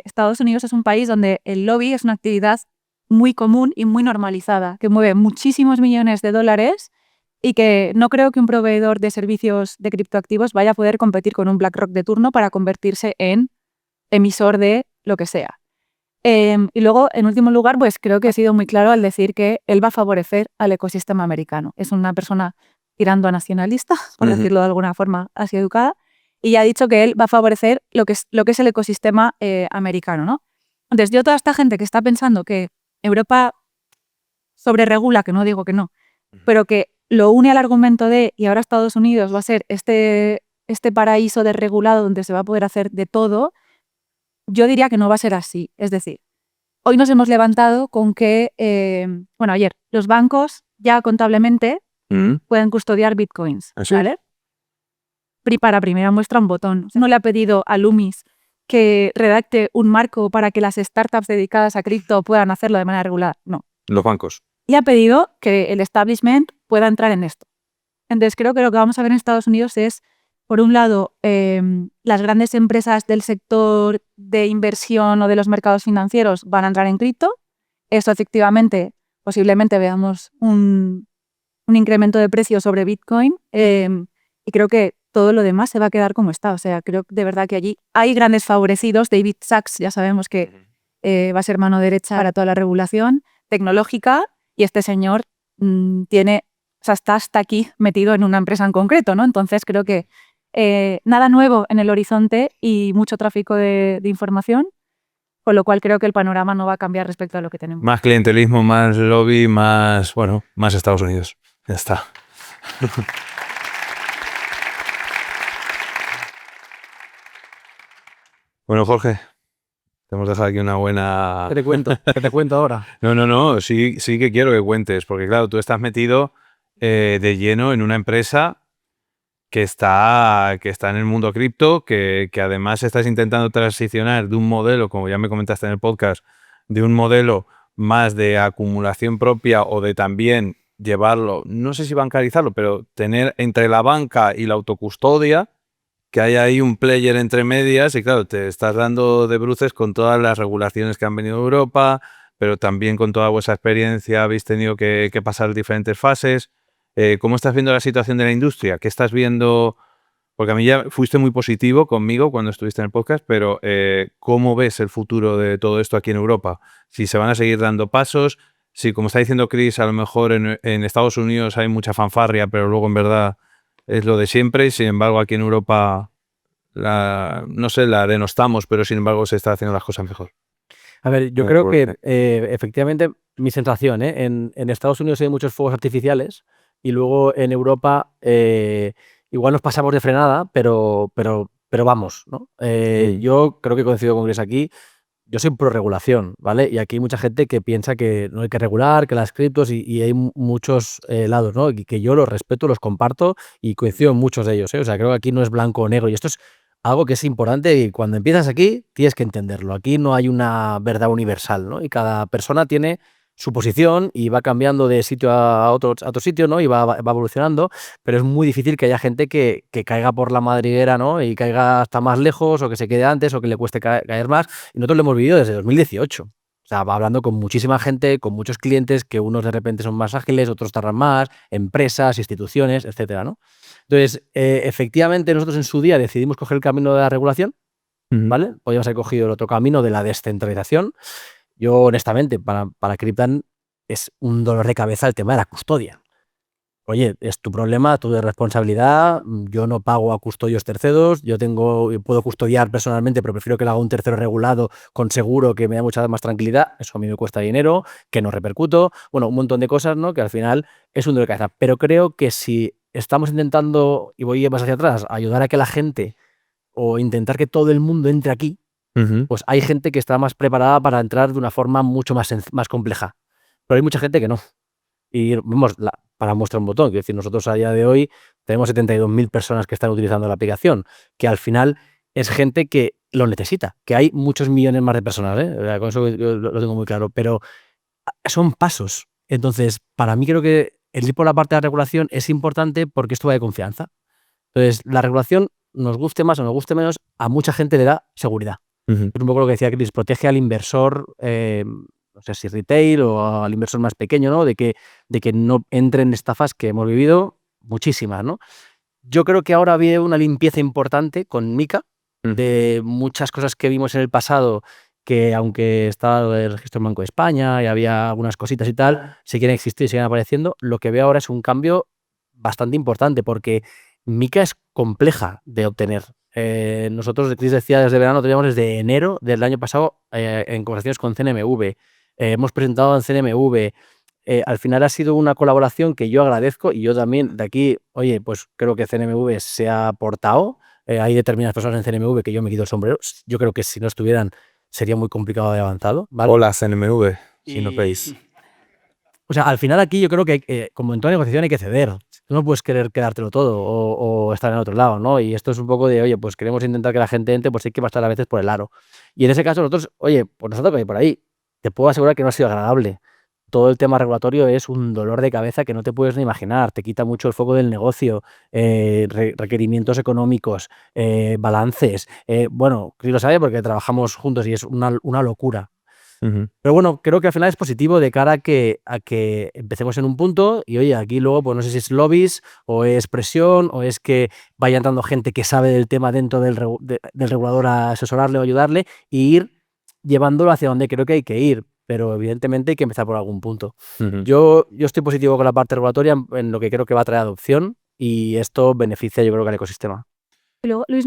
Estados Unidos es un país donde el lobby es una actividad muy común y muy normalizada, que mueve muchísimos millones de dólares y que no creo que un proveedor de servicios de criptoactivos vaya a poder competir con un BlackRock de turno para convertirse en emisor de lo que sea. Y luego, en último lugar, pues creo que ha sido muy claro al decir que él va a favorecer al ecosistema americano. Es una persona tirando a nacionalista, por decirlo de alguna forma así educada, y ha dicho que él va a favorecer lo que es el ecosistema americano, ¿no? Entonces, yo toda esta gente que está pensando que Europa sobreregula, que no digo que no, pero que lo une al argumento de, y ahora Estados Unidos va a ser este paraíso desregulado donde se va a poder hacer de todo, yo diría que no va a ser así. Es decir, hoy nos hemos levantado con que, ayer, los bancos ya contablemente pueden custodiar bitcoins, ¿vale? Para primera muestra un botón. No le ha pedido a Loomis que redacte un marco para que las startups dedicadas a cripto puedan hacerlo de manera regular. No. Los bancos. Y ha pedido que el establishment pueda entrar en esto. Entonces creo que lo que vamos a ver en Estados Unidos es, por un lado, las grandes empresas del sector de inversión o de los mercados financieros van a entrar en cripto. Eso efectivamente, posiblemente veamos un incremento de precio sobre Bitcoin. Y creo que todo lo demás se va a quedar como está. O sea, creo de verdad que allí hay grandes favorecidos. David Sachs, ya sabemos que va a ser mano derecha para toda la regulación tecnológica, y este señor está hasta aquí metido en una empresa en concreto, ¿no? Entonces creo que nada nuevo en el horizonte y mucho tráfico de información, con lo cual creo que el panorama no va a cambiar respecto a lo que tenemos. Más clientelismo, más lobby, más Estados Unidos. Ya está. Bueno, Jorge, te hemos dejado aquí una buena... ¿Qué te cuento? ¿Qué te cuento ahora? No, sí que quiero que cuentes, porque claro, tú estás metido de lleno en una empresa que está en el mundo cripto, que además estás intentando transicionar de un modelo, como ya me comentaste en el podcast, de un modelo más de acumulación propia o de también llevarlo, no sé si bancarizarlo, pero tener entre la banca y la autocustodia, que hay ahí un player entre medias, y claro, te estás dando de bruces con todas las regulaciones que han venido de Europa, pero también con toda vuestra experiencia habéis tenido que pasar diferentes fases. ¿Cómo estás viendo la situación de la industria? ¿Qué estás viendo? Porque a mí ya fuiste muy positivo conmigo cuando estuviste en el podcast, pero ¿cómo ves el futuro de todo esto aquí en Europa? Si se van a seguir dando pasos, si, como está diciendo Chris, a lo mejor en Estados Unidos hay mucha fanfarria, pero luego en verdad es lo de siempre, y sin embargo aquí en Europa no sé, la denostamos, pero sin embargo se está haciendo las cosas mejor. A ver, yo creo que efectivamente mi sensación, en Estados Unidos hay muchos fuegos artificiales y luego en Europa igual nos pasamos de frenada, pero vamos, ¿no? Yo creo que coincido con Chris aquí. Yo soy pro regulación, ¿vale? Y aquí hay mucha gente que piensa que no hay que regular, que las criptos, y hay muchos lados, ¿no? Y que yo los respeto, los comparto y coincido en muchos de ellos, ¿eh? O sea, creo que aquí no es blanco o negro, y esto es algo que es importante, y cuando empiezas aquí tienes que entenderlo. Aquí no hay una verdad universal, ¿no? Y cada persona tiene su posición y va cambiando de sitio a otro sitio, ¿no? Y va evolucionando, pero es muy difícil que haya gente que caiga por la madriguera, ¿no? Y caiga hasta más lejos, o que se quede antes, o que le cueste caer más. Y nosotros lo hemos vivido desde 2018. O sea, va hablando con muchísima gente, con muchos clientes, que unos de repente son más ágiles, otros tardan más, empresas, instituciones, etcétera, ¿no? Entonces, efectivamente, nosotros en su día decidimos coger el camino de la regulación, ¿vale? Podríamos haber cogido el otro camino de la descentralización. Yo, honestamente, para Cryptan es un dolor de cabeza el tema de la custodia. Oye, es tu problema, tu responsabilidad. Yo no pago a custodios terceros. Yo puedo custodiar personalmente, pero prefiero que lo haga un tercero regulado con seguro, que me da mucha más tranquilidad. Eso a mí me cuesta dinero, que no repercuto. Bueno, un montón de cosas, ¿no? Que al final es un dolor de cabeza. Pero creo que si estamos intentando, y voy más hacia atrás, ayudar a que la gente, o intentar que todo el mundo entre aquí, pues hay gente que está más preparada para entrar de una forma mucho más compleja. Pero hay mucha gente que no. Y vamos, para muestra un botón, quiero decir, nosotros a día de hoy tenemos 72.000 personas que están utilizando la aplicación, que al final es gente que lo necesita, que hay muchos millones más de personas, ¿eh? Con eso lo tengo muy claro, pero son pasos. Entonces, para mí creo que el ir por la parte de la regulación es importante, porque esto va de confianza. Entonces, la regulación, nos guste más o nos guste menos, a mucha gente le da seguridad. Es un poco lo que decía Chris, protege al inversor, no sé si retail o al inversor más pequeño, ¿no? De que no entren estafas, que hemos vivido muchísimas, ¿no? Yo creo que ahora había una limpieza importante con MiCA, de muchas cosas que vimos en el pasado que aunque estaba el registro en Banco de España y había algunas cositas y tal, siguen existiendo y siguen apareciendo. Lo que veo ahora es un cambio bastante importante porque Mica es compleja de obtener. Nosotros, Chris decía, desde verano, teníamos desde enero del año pasado en conversaciones con CNMV. Hemos presentado en CNMV. Al final ha sido una colaboración que yo agradezco y yo también de aquí, oye, pues creo que CNMV se ha aportado. Hay determinadas personas en CNMV que yo me quito el sombrero. Yo creo que si no estuvieran sería muy complicado de avanzado, ¿vale? Hola, CNMV, si no veis. O sea, al final aquí yo creo que como en toda negociación hay que ceder. Tú no puedes querer quedártelo todo o estar en el otro lado, ¿no? Y esto es un poco de, oye, pues queremos intentar que la gente entre, pues hay que pasar a veces por el aro. Y en ese caso nosotros, oye, pues nosotros que hay por ahí, te puedo asegurar que no ha sido agradable. Todo el tema regulatorio es un dolor de cabeza que no te puedes ni imaginar. Te quita mucho el foco del negocio, requerimientos económicos, balances. Bueno, Chris lo sabe porque trabajamos juntos y es una locura. Pero bueno, creo que al final es positivo de cara a que empecemos en un punto y oye, aquí luego pues no sé si es lobbies o es presión o es que vaya entrando gente que sabe del tema dentro del regulador a asesorarle o ayudarle y ir llevándolo hacia donde creo que hay que ir. Pero evidentemente hay que empezar por algún punto. Yo estoy positivo con la parte regulatoria en lo que creo que va a traer adopción y esto beneficia yo creo que al ecosistema. Y luego, Luis,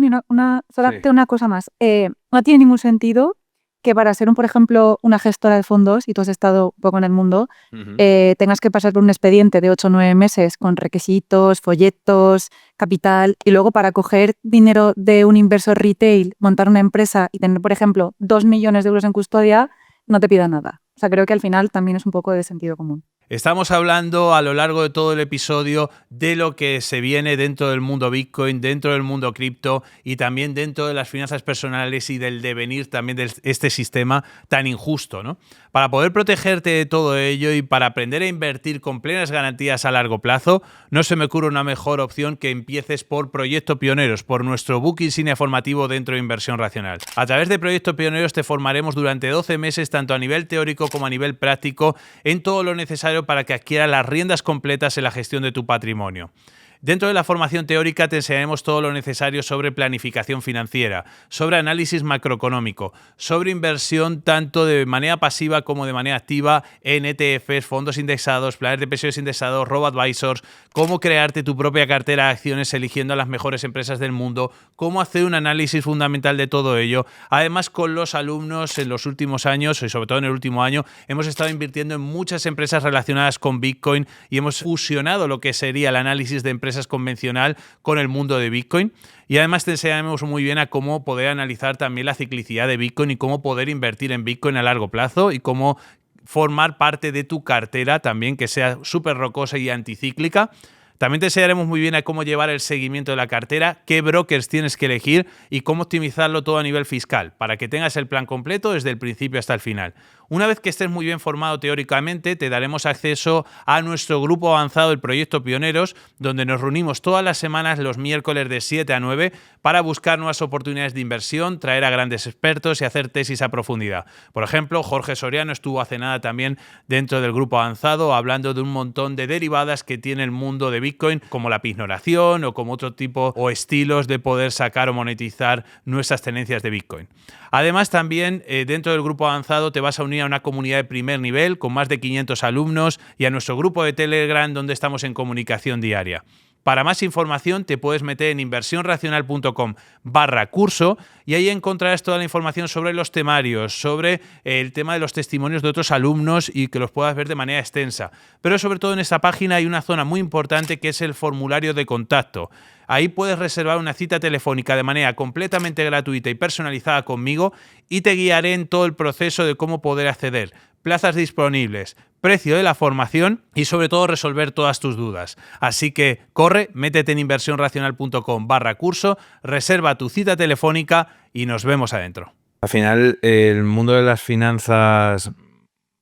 solamente una cosa más. No tiene ningún sentido que para ser, por ejemplo, una gestora de fondos, y tú has estado un poco en el mundo, tengas que pasar por un expediente de 8 o 9 meses con requisitos, folletos, capital, y luego para coger dinero de un inversor retail, montar una empresa y tener, por ejemplo, 2 millones de euros en custodia, no te pida nada. O sea, creo que al final también es un poco de sentido común. Estamos hablando a lo largo de todo el episodio de lo que se viene dentro del mundo Bitcoin, dentro del mundo cripto y también dentro de las finanzas personales y del devenir también de este sistema tan injusto, ¿no? Para poder protegerte de todo ello y para aprender a invertir con plenas garantías a largo plazo, no se me ocurre una mejor opción que empieces por Proyecto Pioneros, por nuestro book insignia formativo dentro de Inversión Racional. A través de Proyecto Pioneros te formaremos durante 12 meses, tanto a nivel teórico como a nivel práctico, en todo lo necesario para que adquiera las riendas completas en la gestión de tu patrimonio. Dentro de la formación teórica te enseñaremos todo lo necesario sobre planificación financiera, sobre análisis macroeconómico, sobre inversión tanto de manera pasiva como de manera activa en ETFs, fondos indexados, planes de pensiones indexados, robo-advisors, cómo crearte tu propia cartera de acciones eligiendo a las mejores empresas del mundo, cómo hacer un análisis fundamental de todo ello. Además, con los alumnos en los últimos años, y sobre todo en el último año, hemos estado invirtiendo en muchas empresas relacionadas con Bitcoin y hemos fusionado lo que sería el análisis de empresas convencional con el mundo de Bitcoin y además te enseñaremos muy bien a cómo poder analizar también la ciclicidad de Bitcoin y cómo poder invertir en Bitcoin a largo plazo y cómo formar parte de tu cartera también que sea súper rocosa y anticíclica. También te enseñaremos muy bien a cómo llevar el seguimiento de la cartera, qué brokers tienes que elegir y cómo optimizarlo todo a nivel fiscal, para que tengas el plan completo desde el principio hasta el final. Una vez que estés muy bien formado teóricamente, te daremos acceso a nuestro grupo avanzado del Proyecto Pioneros, donde nos reunimos todas las semanas los miércoles de 7 a 9 para buscar nuevas oportunidades de inversión, traer a grandes expertos y hacer tesis a profundidad. Por ejemplo, Jorge Soriano estuvo hace nada también dentro del grupo avanzado hablando de un montón de derivadas que tiene el mundo de Bitcoin, como la pignoración o como otro tipo o estilos de poder sacar o monetizar nuestras tenencias de Bitcoin. Además, también dentro del grupo avanzado te vas a unir a una comunidad de primer nivel con más de 500 alumnos y a nuestro grupo de Telegram donde estamos en comunicación diaria. Para más información te puedes meter en inversionracional.com/curso y ahí encontrarás toda la información sobre los temarios, sobre el tema de los testimonios de otros alumnos y que los puedas ver de manera extensa. Pero sobre todo en esta página hay una zona muy importante que es el formulario de contacto. Ahí puedes reservar una cita telefónica de manera completamente gratuita y personalizada conmigo y te guiaré en todo el proceso de cómo poder acceder, plazas disponibles, precio de la formación y sobre todo resolver todas tus dudas. Así que corre, métete en inversionracional.com/curso, reserva tu cita telefónica y nos vemos adentro. Al final, el mundo de las finanzas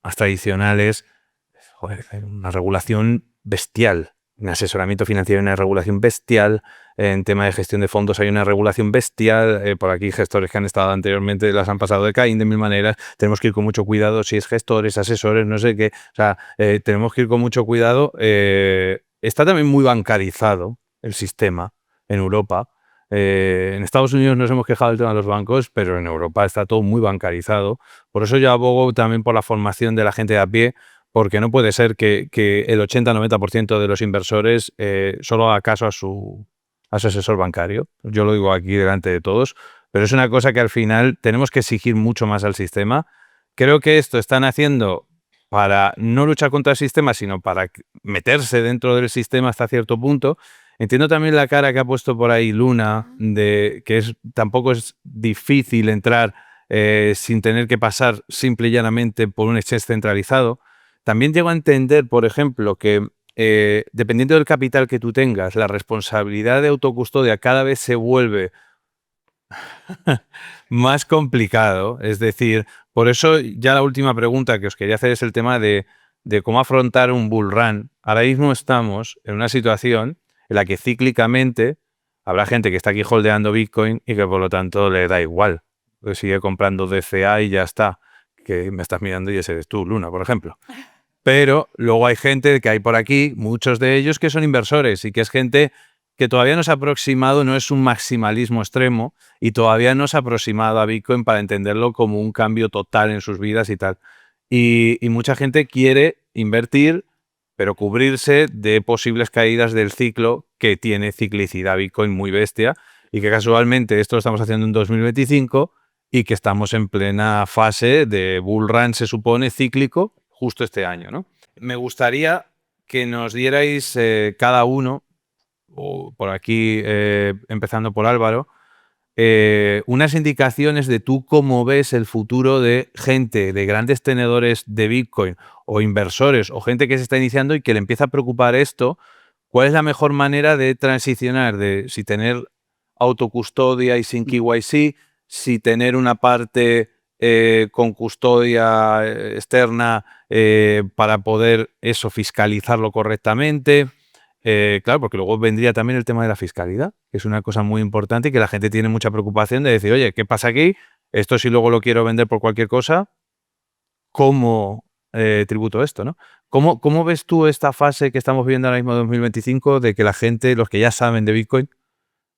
más tradicionales, joder, hay una regulación bestial. En asesoramiento financiero hay una regulación bestial, en tema de gestión de fondos hay una regulación bestial, por aquí gestores que han estado anteriormente las han pasado de Caín de mil maneras, tenemos que ir con mucho cuidado si es gestores, asesores, no sé qué, o sea, tenemos que ir con mucho cuidado. Está también muy bancarizado el sistema en Europa, En Estados Unidos nos hemos quejado del tema de los bancos, pero en Europa está todo muy bancarizado. Por eso yo abogo también por la formación de la gente de a pie, porque no puede ser que el 80-90% de los inversores solo haga caso a su asesor bancario. Yo lo digo aquí delante de todos, pero es una cosa que al final tenemos que exigir mucho más al sistema. Creo que esto están haciendo para no luchar contra el sistema, sino para meterse dentro del sistema hasta cierto punto. Entiendo también la cara que ha puesto por ahí Luna, de que tampoco es difícil entrar sin tener que pasar simple y llanamente por un exchange centralizado. También llego a entender, por ejemplo, que dependiendo del capital que tú tengas, la responsabilidad de autocustodia cada vez se vuelve más complicado. Es decir, por eso ya la última pregunta que os quería hacer es el tema de cómo afrontar un bull run. Ahora mismo estamos en una situación en la que cíclicamente habrá gente que está aquí holdeando Bitcoin y que por lo tanto le da igual. Pues sigue comprando DCA y ya está. Que me estás mirando y ese eres tú, Luna, por ejemplo. Pero luego hay gente que hay por aquí, muchos de ellos que son inversores y que es gente que todavía no se ha aproximado, no es un maximalismo extremo y todavía no se ha aproximado a Bitcoin para entenderlo como un cambio total en sus vidas y tal. Y mucha gente quiere invertir, pero cubrirse de posibles caídas del ciclo que tiene ciclicidad Bitcoin muy bestia y que casualmente esto lo estamos haciendo en 2025 y que estamos en plena fase de bull run, se supone, cíclico, justo este año, ¿no? Me gustaría que nos dierais cada uno, o por aquí empezando por Álvaro, unas indicaciones de tú cómo ves el futuro de gente, de grandes tenedores de Bitcoin o inversores o gente que se está iniciando y que le empieza a preocupar esto. ¿Cuál es la mejor manera de transicionar de si tener autocustodia y sin KYC, si tener una parte con custodia externa para poder eso fiscalizarlo correctamente? Claro, porque luego vendría también el tema de la fiscalidad, que es una cosa muy importante y que la gente tiene mucha preocupación de decir, oye, ¿qué pasa aquí? Esto si luego lo quiero vender por cualquier cosa, ¿cómo tributo esto, ¿no? ¿Cómo ves tú esta fase que estamos viviendo ahora mismo en 2025 de que la gente, los que ya saben de Bitcoin,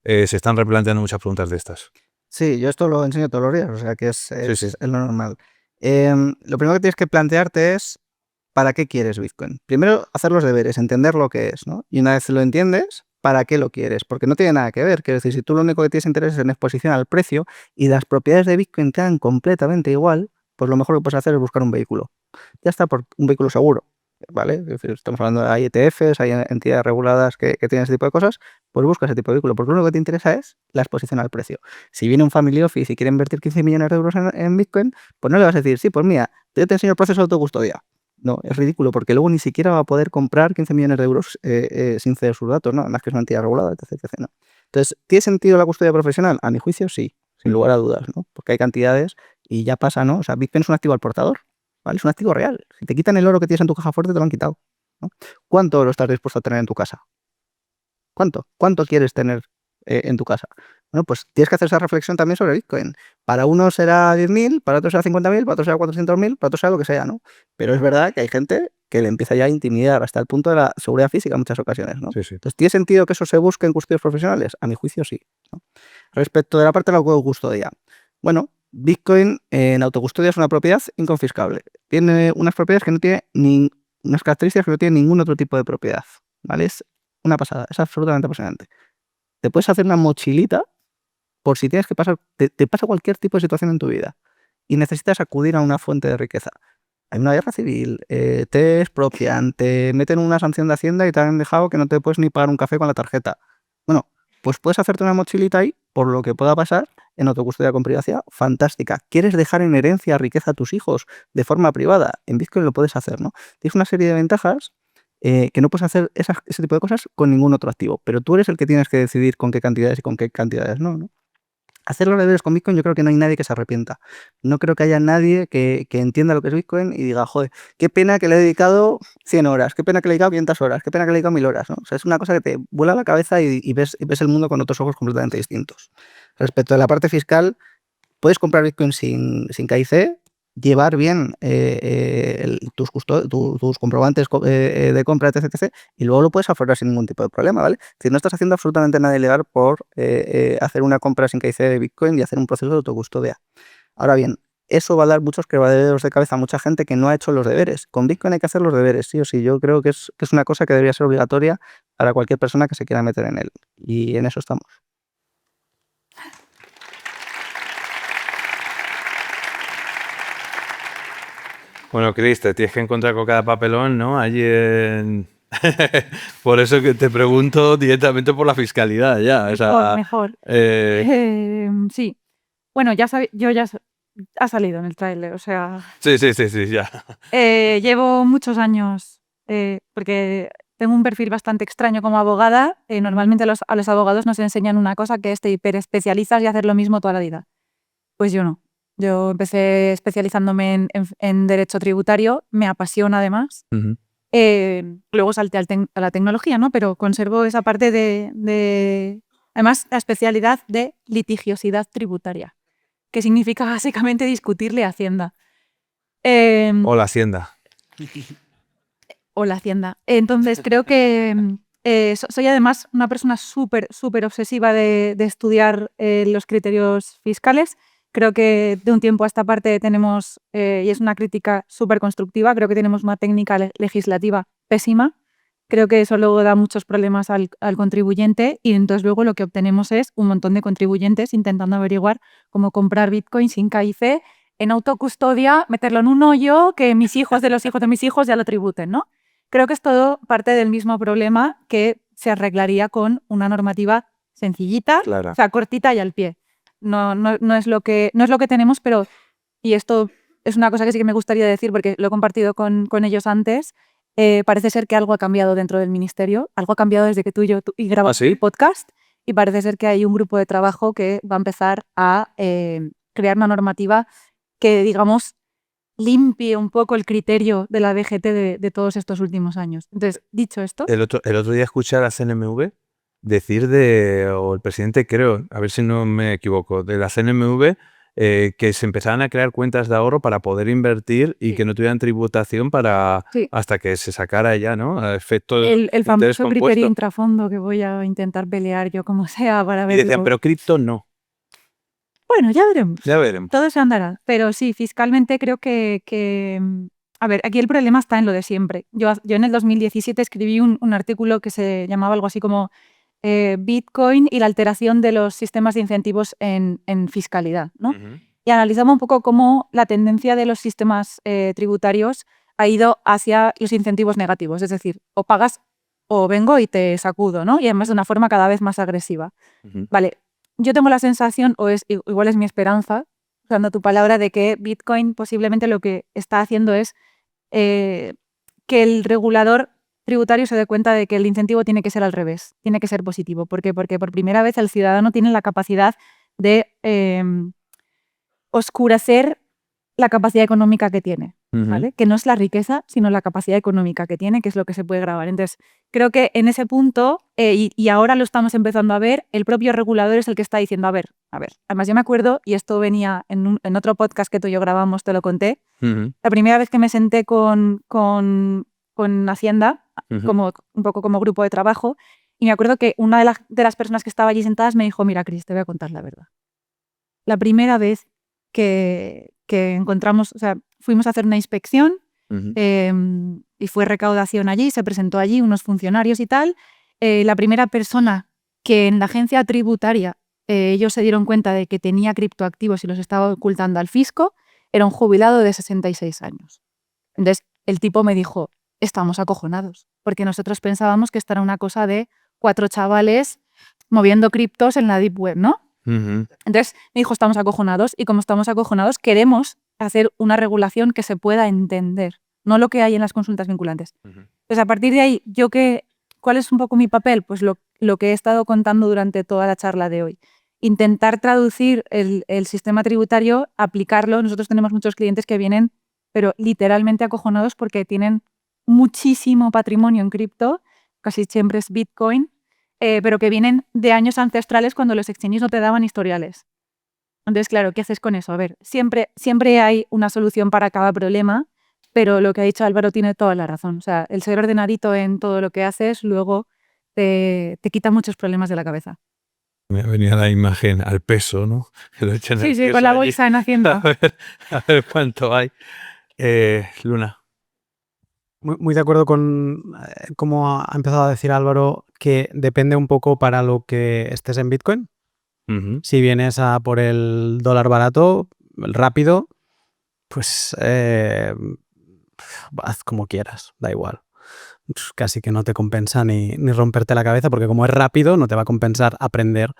se están replanteando muchas preguntas de estas? Sí, yo esto lo enseño todos los días, o sea que es Sí. lo normal. Lo primero que tienes que plantearte es ¿para qué quieres Bitcoin? Primero, hacer los deberes, entender lo que es, ¿no? Y una vez lo entiendes, ¿para qué lo quieres? Porque no tiene nada que ver. Quiero decir, si tú lo único que tienes interés es en exposición al precio y las propiedades de Bitcoin te dan completamente igual, pues lo mejor que puedes hacer es buscar un vehículo. Ya está, por un vehículo seguro, ¿vale? Es decir, estamos hablando de hay ETFs, hay entidades reguladas que tienen ese tipo de cosas, pues busca ese tipo de vehículo, porque lo único que te interesa es la exposición al precio. Si viene un family office y quiere invertir 15 millones de euros en Bitcoin, pues no le vas a decir, sí, pues mira, yo te enseño el proceso de autocustodia. No, es ridículo, porque luego ni siquiera va a poder comprar 15 millones de euros sin ceder sus datos, ¿no? Además que es una entidad regulada, etc, ¿no? Entonces, ¿tiene sentido la custodia profesional? A mi juicio, sí, sin lugar a dudas, ¿no? Porque hay cantidades y ya pasa, ¿no? O sea, Bitcoin es un activo al portador, ¿vale? Es un activo real. Si te quitan el oro que tienes en tu caja fuerte, te lo han quitado, ¿no? ¿Cuánto oro estás dispuesto a tener en tu casa? ¿Cuánto? ¿Cuánto quieres tener en tu casa? Bueno, pues tienes que hacer esa reflexión también sobre Bitcoin. Para uno será 10.000, para otro será 50.000, para otro será 400.000, para otro será lo que sea, ¿no? Pero es verdad que hay gente que le empieza ya a intimidar hasta el punto de la seguridad física en muchas ocasiones, ¿no? Sí. Entonces, ¿tiene sentido que eso se busque en custodios profesionales? A mi juicio, sí, ¿no? Respecto de la parte de la autocustodia, bueno, Bitcoin en autocustodia es una propiedad inconfiscable. Tiene unas propiedades que no tiene unas características que no tiene ningún otro tipo de propiedad, ¿vale? Es una pasada, es absolutamente apasionante. Te puedes hacer una mochilita por si tienes que pasar, te pasa cualquier tipo de situación en tu vida y necesitas acudir a una fuente de riqueza. Hay una guerra civil, te expropian, te meten una sanción de Hacienda y te han dejado que no te puedes ni pagar un café con la tarjeta. Bueno, pues puedes hacerte una mochilita ahí por lo que pueda pasar en autocustodia con privacidad. Fantástica. ¿Quieres dejar en herencia riqueza a tus hijos de forma privada? En Bitcoin lo puedes hacer, ¿no? Tienes una serie de ventajas que no puedes hacer ese tipo de cosas con ningún otro activo, pero tú eres el que tienes que decidir con qué cantidades y con qué cantidades no, ¿no? Hacer los deberes con Bitcoin, yo creo que no hay nadie que se arrepienta. No creo que haya nadie que entienda lo que es Bitcoin y diga, joder, qué pena que le he dedicado 100 horas, qué pena que le he dedicado 500 horas, qué pena que le he dedicado 1000 horas, ¿no? O sea, es una cosa que te vuela la cabeza y ves el mundo con otros ojos completamente distintos. Respecto a la parte fiscal, puedes comprar Bitcoin sin KIC, llevar bien tus comprobantes de compra, etc. Y luego lo puedes afrontar sin ningún tipo de problema, ¿vale? Es decir, no estás haciendo absolutamente nada ilegal por hacer una compra sin KIC de Bitcoin y hacer un proceso de autocustodia. Ahora bien, eso va a dar muchos quebraderos de cabeza a mucha gente que no ha hecho los deberes. Con Bitcoin hay que hacer los deberes, sí o sí. Yo creo que es una cosa que debería ser obligatoria para cualquier persona que se quiera meter en él. Y en eso estamos. Bueno, Chris, te tienes que encontrar con cada papelón, ¿no? Allí en... Por eso que te pregunto directamente por la fiscalidad, ya. O sea, Mejor. Sí. Bueno, ha salido en el tráiler, o sea... Sí, ya. Llevo muchos años, porque tengo un perfil bastante extraño como abogada. Normalmente a los abogados nos enseñan una cosa, que es te hiperespecializas y hacer lo mismo toda la vida. Pues yo no. Yo empecé especializándome en derecho tributario, me apasiona además. Ujú. Luego salté a la tecnología, ¿no? Pero conservo esa parte además, la especialidad de litigiosidad tributaria, que significa básicamente discutirle a Hacienda. O la Hacienda. O la Hacienda. Entonces, creo que soy además una persona súper obsesiva de estudiar los criterios fiscales. Creo que de un tiempo a esta parte tenemos, y es una crítica súper constructiva, creo que tenemos una técnica legislativa pésima. Creo que eso luego da muchos problemas al contribuyente, y entonces luego lo que obtenemos es un montón de contribuyentes intentando averiguar cómo comprar Bitcoin sin KIC, en autocustodia, meterlo en un hoyo, que mis hijos de los hijos de mis hijos ya lo tributen, ¿no? Creo que es todo parte del mismo problema que se arreglaría con una normativa sencillita, Clara. o sea, cortita y al pie. No es lo que tenemos, pero, y esto es una cosa que sí que me gustaría decir porque lo he compartido con ellos antes, parece ser que algo ha cambiado dentro del ministerio, algo ha cambiado desde que tú y grabamos ¿Ah, sí? el podcast, y parece ser que hay un grupo de trabajo que va a empezar a crear una normativa que, digamos, limpie un poco el criterio de la DGT de todos estos últimos años. Entonces, dicho esto... El otro día escuché a la CNMV decir o el presidente, creo, a ver si no me equivoco, de la CNMV, que se empezaran a crear cuentas de ahorro para poder invertir y Sí. que no tuvieran tributación Sí. hasta que se sacara ya, ¿no? A efecto de El interés famoso criterio compuesto. intrafondo que voy a intentar pelear yo como sea para Y verlo. decían, pero cripto no. Bueno, ya veremos. Ya veremos. Todo se andará. Pero sí, fiscalmente creo que a ver, aquí el problema está en lo de siempre. Yo en el 2017 escribí un artículo que se llamaba algo así como Bitcoin y la alteración de los sistemas de incentivos en fiscalidad, ¿no? Ujú. Y analizaba un poco cómo la tendencia de los sistemas tributarios ha ido hacia los incentivos negativos. Es decir, o pagas o vengo y te sacudo, ¿no? Y además de una forma cada vez más agresiva. Ujú. Vale, yo tengo la sensación, igual es mi esperanza, usando tu palabra, de que Bitcoin posiblemente lo que está haciendo es que el regulador tributario se dé cuenta de que el incentivo tiene que ser al revés, tiene que ser positivo. ¿Por qué? Porque por primera vez el ciudadano tiene la capacidad de oscurecer la capacidad económica que tiene, ¿vale? Que no es la riqueza, sino la capacidad económica que tiene, que es lo que se puede grabar. Entonces, creo que en ese punto, y ahora lo estamos empezando a ver, el propio regulador es el que está diciendo, a ver. Además, yo me acuerdo, y esto venía en otro podcast que tú y yo grabamos, te lo conté, Ujú. la primera vez que me senté con Hacienda, Ujú. como un poco como grupo de trabajo, y me acuerdo que una de las personas que estaba allí sentadas me dijo, mira, Cris, te voy a contar la verdad. La primera vez que encontramos, o sea, fuimos a hacer una inspección Ujú. y fue recaudación allí, se presentó allí unos funcionarios y tal. La primera persona que en la agencia tributaria ellos se dieron cuenta de que tenía criptoactivos y los estaba ocultando al fisco, era un jubilado de 66 años. Entonces, el tipo me dijo, estamos acojonados, porque nosotros pensábamos que esta era una cosa de 4 chavales moviendo criptos en la deep web, ¿no? Ujú. Entonces me dijo, estamos acojonados, y como estamos acojonados, queremos hacer una regulación que se pueda entender, no lo que hay en las consultas vinculantes. Ujú. Pues a partir de ahí, ¿cuál es un poco mi papel? Pues lo que he estado contando durante toda la charla de hoy. Intentar traducir el sistema tributario, aplicarlo. Nosotros tenemos muchos clientes que vienen, pero literalmente acojonados porque tienen muchísimo patrimonio en cripto, casi siempre es Bitcoin, pero que vienen de años ancestrales cuando los exchanges no te daban historiales. Entonces, claro, ¿qué haces con eso? A ver, siempre hay una solución para cada problema, pero lo que ha dicho Álvaro tiene toda la razón. O sea, el ser ordenadito en todo lo que haces luego te quita muchos problemas de la cabeza. Me venía la imagen al peso, ¿no? Que lo echan el Sí, peso con la allí. bolsa en Hacienda. A ver cuánto hay. Luna. Muy de acuerdo con cómo ha empezado a decir Álvaro, que depende un poco para lo que estés en Bitcoin. Ujú. Si vienes a por el dólar barato, el rápido, pues haz como quieras, da igual. Casi que no te compensa ni romperte la cabeza, porque como es rápido, no te va a compensar aprender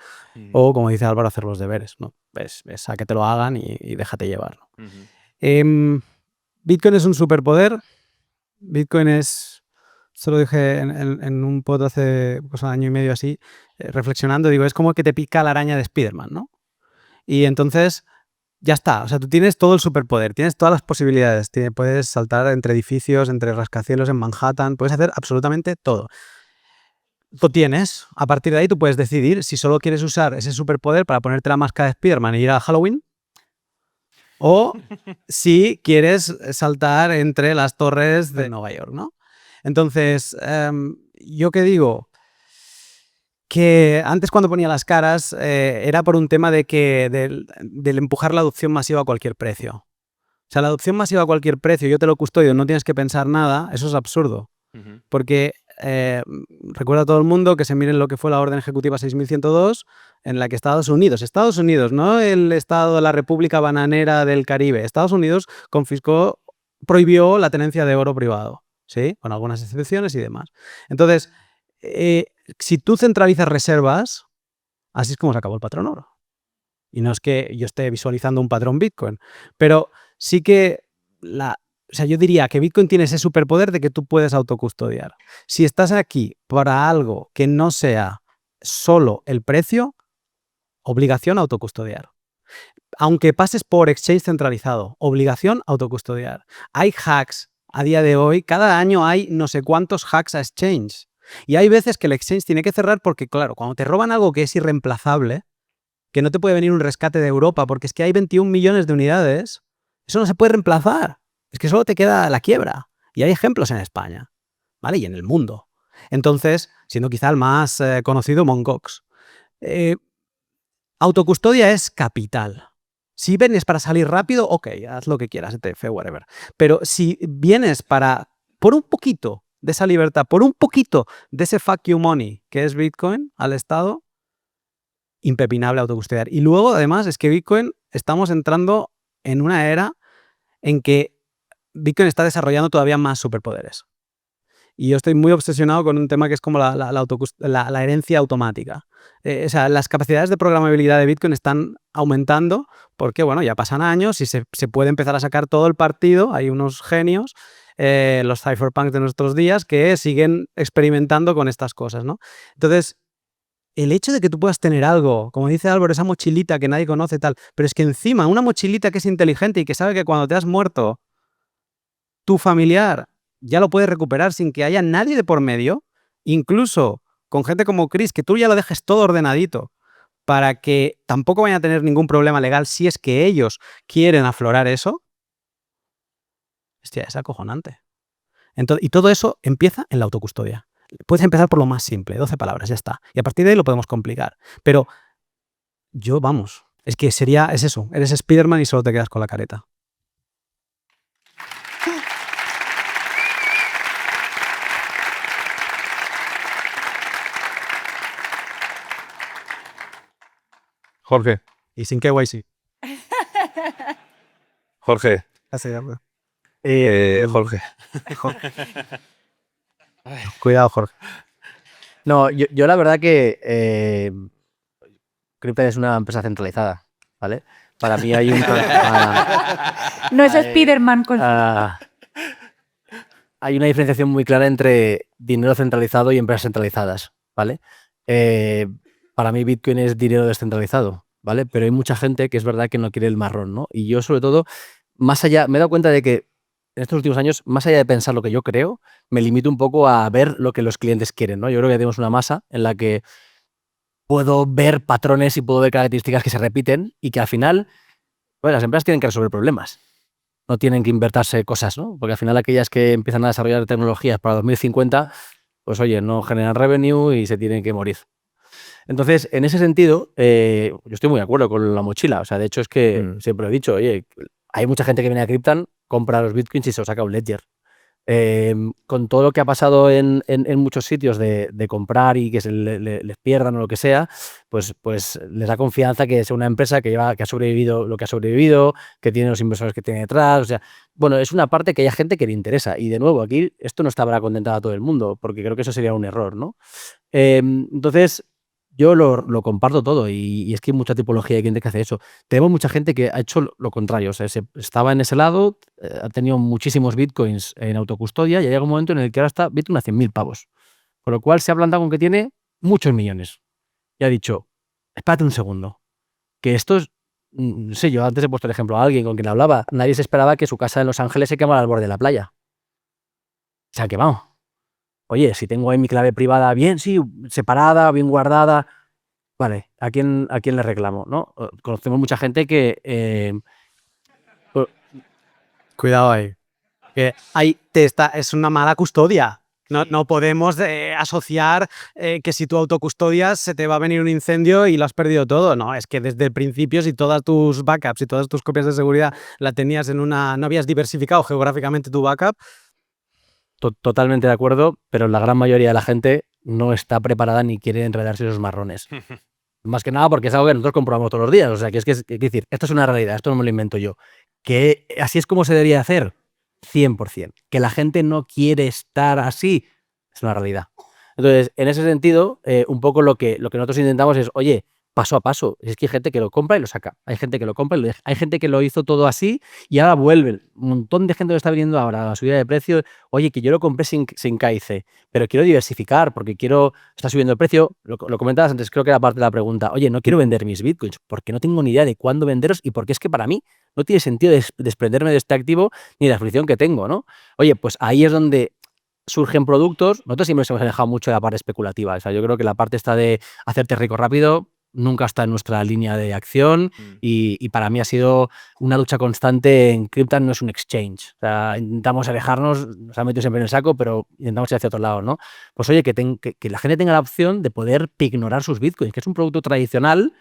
o, como dice Álvaro, hacer los deberes, ¿no? Es a que te lo hagan y déjate llevar, ¿no? Bitcoin es un superpoder. Bitcoin es, esto lo dije en un pod hace pues, un año y medio así, reflexionando, digo, es como que te pica la araña de Spiderman, ¿no? Y entonces ya está, o sea, tú tienes todo el superpoder, tienes todas las posibilidades, puedes saltar entre edificios, entre rascacielos en Manhattan, puedes hacer absolutamente todo. Lo tienes, a partir de ahí tú puedes decidir si solo quieres usar ese superpoder para ponerte la máscara de Spiderman y ir a Halloween, o si quieres saltar entre las torres de Nueva York, ¿no? Entonces, ¿yo qué digo? Que antes cuando ponía las caras era por un tema del empujar la adopción masiva a cualquier precio. O sea, la adopción masiva a cualquier precio, yo te lo custodio, no tienes que pensar nada, eso es absurdo. Porque recuerda a todo el mundo que se miren lo que fue la Orden Ejecutiva 6102, en la que Estados Unidos, no el Estado de la República Bananera del Caribe, Estados Unidos prohibió la tenencia de oro privado, ¿sí? Con algunas excepciones y demás. Entonces, si tú centralizas reservas, así es como se acabó el patrón oro. Y no es que yo esté visualizando un patrón Bitcoin, pero sí que o sea, yo diría que Bitcoin tiene ese superpoder de que tú puedes autocustodiar. Si estás aquí para algo que no sea solo el precio, obligación a autocustodiar. Aunque pases por exchange centralizado, obligación a autocustodiar. Hay hacks a día de hoy, cada año hay no sé cuántos hacks a exchange. Y hay veces que el exchange tiene que cerrar porque, claro, cuando te roban algo que es irreemplazable, que no te puede venir un rescate de Europa porque es que hay 21 millones de unidades, eso no se puede reemplazar. Es que solo te queda la quiebra. Y hay ejemplos en España, ¿vale? Y en el mundo. Entonces, siendo quizá el más conocido, Mt. Gox. Autocustodia es capital. Si vienes para salir rápido, ok, haz lo que quieras, ETF, whatever. Pero si vienes por un poquito de esa libertad, por un poquito de ese fuck you money que es Bitcoin al Estado, impepinable autocustodiar. Y luego, además, es que Bitcoin estamos entrando en una era en que Bitcoin está desarrollando todavía más superpoderes. Y yo estoy muy obsesionado con un tema que es como la herencia automática. O sea, las capacidades de programabilidad de Bitcoin están aumentando porque, bueno, ya pasan años y se puede empezar a sacar todo el partido. Hay unos genios, los cypherpunks de nuestros días, que siguen experimentando con estas cosas, ¿no? Entonces, el hecho de que tú puedas tener algo, como dice Álvaro, esa mochilita que nadie conoce tal, pero es que encima una mochilita que es inteligente y que sabe que cuando te has muerto, tu familiar ya lo puede recuperar sin que haya nadie de por medio, incluso con gente como Chris, que tú ya lo dejes todo ordenadito para que tampoco vayan a tener ningún problema legal si es que ellos quieren aflorar eso. Hostia, es acojonante. Y todo eso empieza en la autocustodia. Puedes empezar por lo más simple, 12 palabras, ya está. Y a partir de ahí lo podemos complicar. Pero es que es eso, eres Spiderman y solo te quedas con la careta. Jorge. Y sin KYC. Jorge. Jorge. Cuidado, Jorge. No, yo la verdad que Crypto es una empresa centralizada, ¿vale? Para mí hay un... No es Spiderman con... hay una diferenciación muy clara entre dinero centralizado y empresas centralizadas, ¿vale? Para mí Bitcoin es dinero descentralizado, ¿vale? Pero hay mucha gente que es verdad que no quiere el marrón, ¿no? Y yo, sobre todo, más allá, me he dado cuenta de que en estos últimos años, más allá de pensar lo que yo creo, me limito un poco a ver lo que los clientes quieren, ¿no? Yo creo que tenemos una masa en la que puedo ver patrones y puedo ver características que se repiten y que al final, pues, las empresas tienen que resolver problemas. No tienen que inventarse cosas, ¿no? Porque al final aquellas que empiezan a desarrollar tecnologías para 2050, pues oye, no generan revenue y se tienen que morir. Entonces, en ese sentido, yo estoy muy de acuerdo con la mochila. O sea, de hecho es que siempre he dicho, oye, hay mucha gente que viene a Cryptan, compra los bitcoins y se los saca un ledger. Con todo lo que ha pasado en muchos sitios de comprar y que se les pierdan o lo que sea, pues les da confianza que es una empresa que ha sobrevivido lo que ha sobrevivido, que tiene los inversores que tiene detrás. O sea, bueno, es una parte que hay gente que le interesa. Y de nuevo, aquí esto no está para contentar a todo el mundo, porque creo que eso sería un error, ¿no? Entonces, yo lo comparto todo y es que hay mucha tipología de gente que hace eso. Tenemos mucha gente que ha hecho lo contrario, o sea, estaba en ese lado, ha tenido muchísimos bitcoins en autocustodia y llega un momento en el que ahora está Bitcoin a 100.000 pavos. Con lo cual se ha plantado con que tiene muchos millones. Y ha dicho, espérate un segundo, que esto es, no sé, yo antes he puesto el ejemplo a alguien con quien hablaba, nadie se esperaba que su casa en Los Ángeles se quemara al borde de la playa. Se ha quemado. Oye, si tengo ahí mi clave privada bien, sí, separada, bien guardada, vale, ¿a quién le reclamo? ¿No? Conocemos mucha gente que... Cuidado ahí. Que es una mala custodia. No podemos asociar que si tú autocustodias se te va a venir un incendio y lo has perdido todo. No, es que desde el principio, si todas tus backups y todas tus copias de seguridad la tenías no habías diversificado geográficamente tu backup. Totalmente de acuerdo, pero la gran mayoría de la gente no está preparada ni quiere enredarse esos marrones. Más que nada porque es algo que nosotros comprobamos todos los días. O sea, que es decir, esto es una realidad, esto no me lo invento yo. Que así es como se debería hacer, 100%. Que la gente no quiere estar así, es una realidad. Entonces, en ese sentido, un poco lo que nosotros intentamos es, oye, paso a paso. Es que hay gente que lo compra y lo saca. Hay gente que lo compra y lo deja. Hay gente que lo hizo todo así y ahora vuelve. Un montón de gente lo está viniendo ahora a la subida de precio. Oye, que yo lo compré sin KIC, pero quiero diversificar porque está subiendo el precio. Lo comentabas antes, creo que era parte de la pregunta. Oye, no quiero vender mis bitcoins porque no tengo ni idea de cuándo venderlos y porque es que para mí no tiene sentido desprenderme de este activo ni de la fricción que tengo, ¿no? Oye, pues ahí es donde surgen productos. Nosotros siempre nos hemos alejado mucho de la parte especulativa. O sea, yo creo que la parte está de hacerte rico rápido nunca está en nuestra línea de acción y para mí ha sido una lucha constante. En Cryptan no es un exchange. O sea, intentamos alejarnos, nos han metido siempre en el saco, pero intentamos ir hacia otro lado, ¿no? Pues oye, que la gente tenga la opción de poder pignorar sus bitcoins, que es un producto tradicional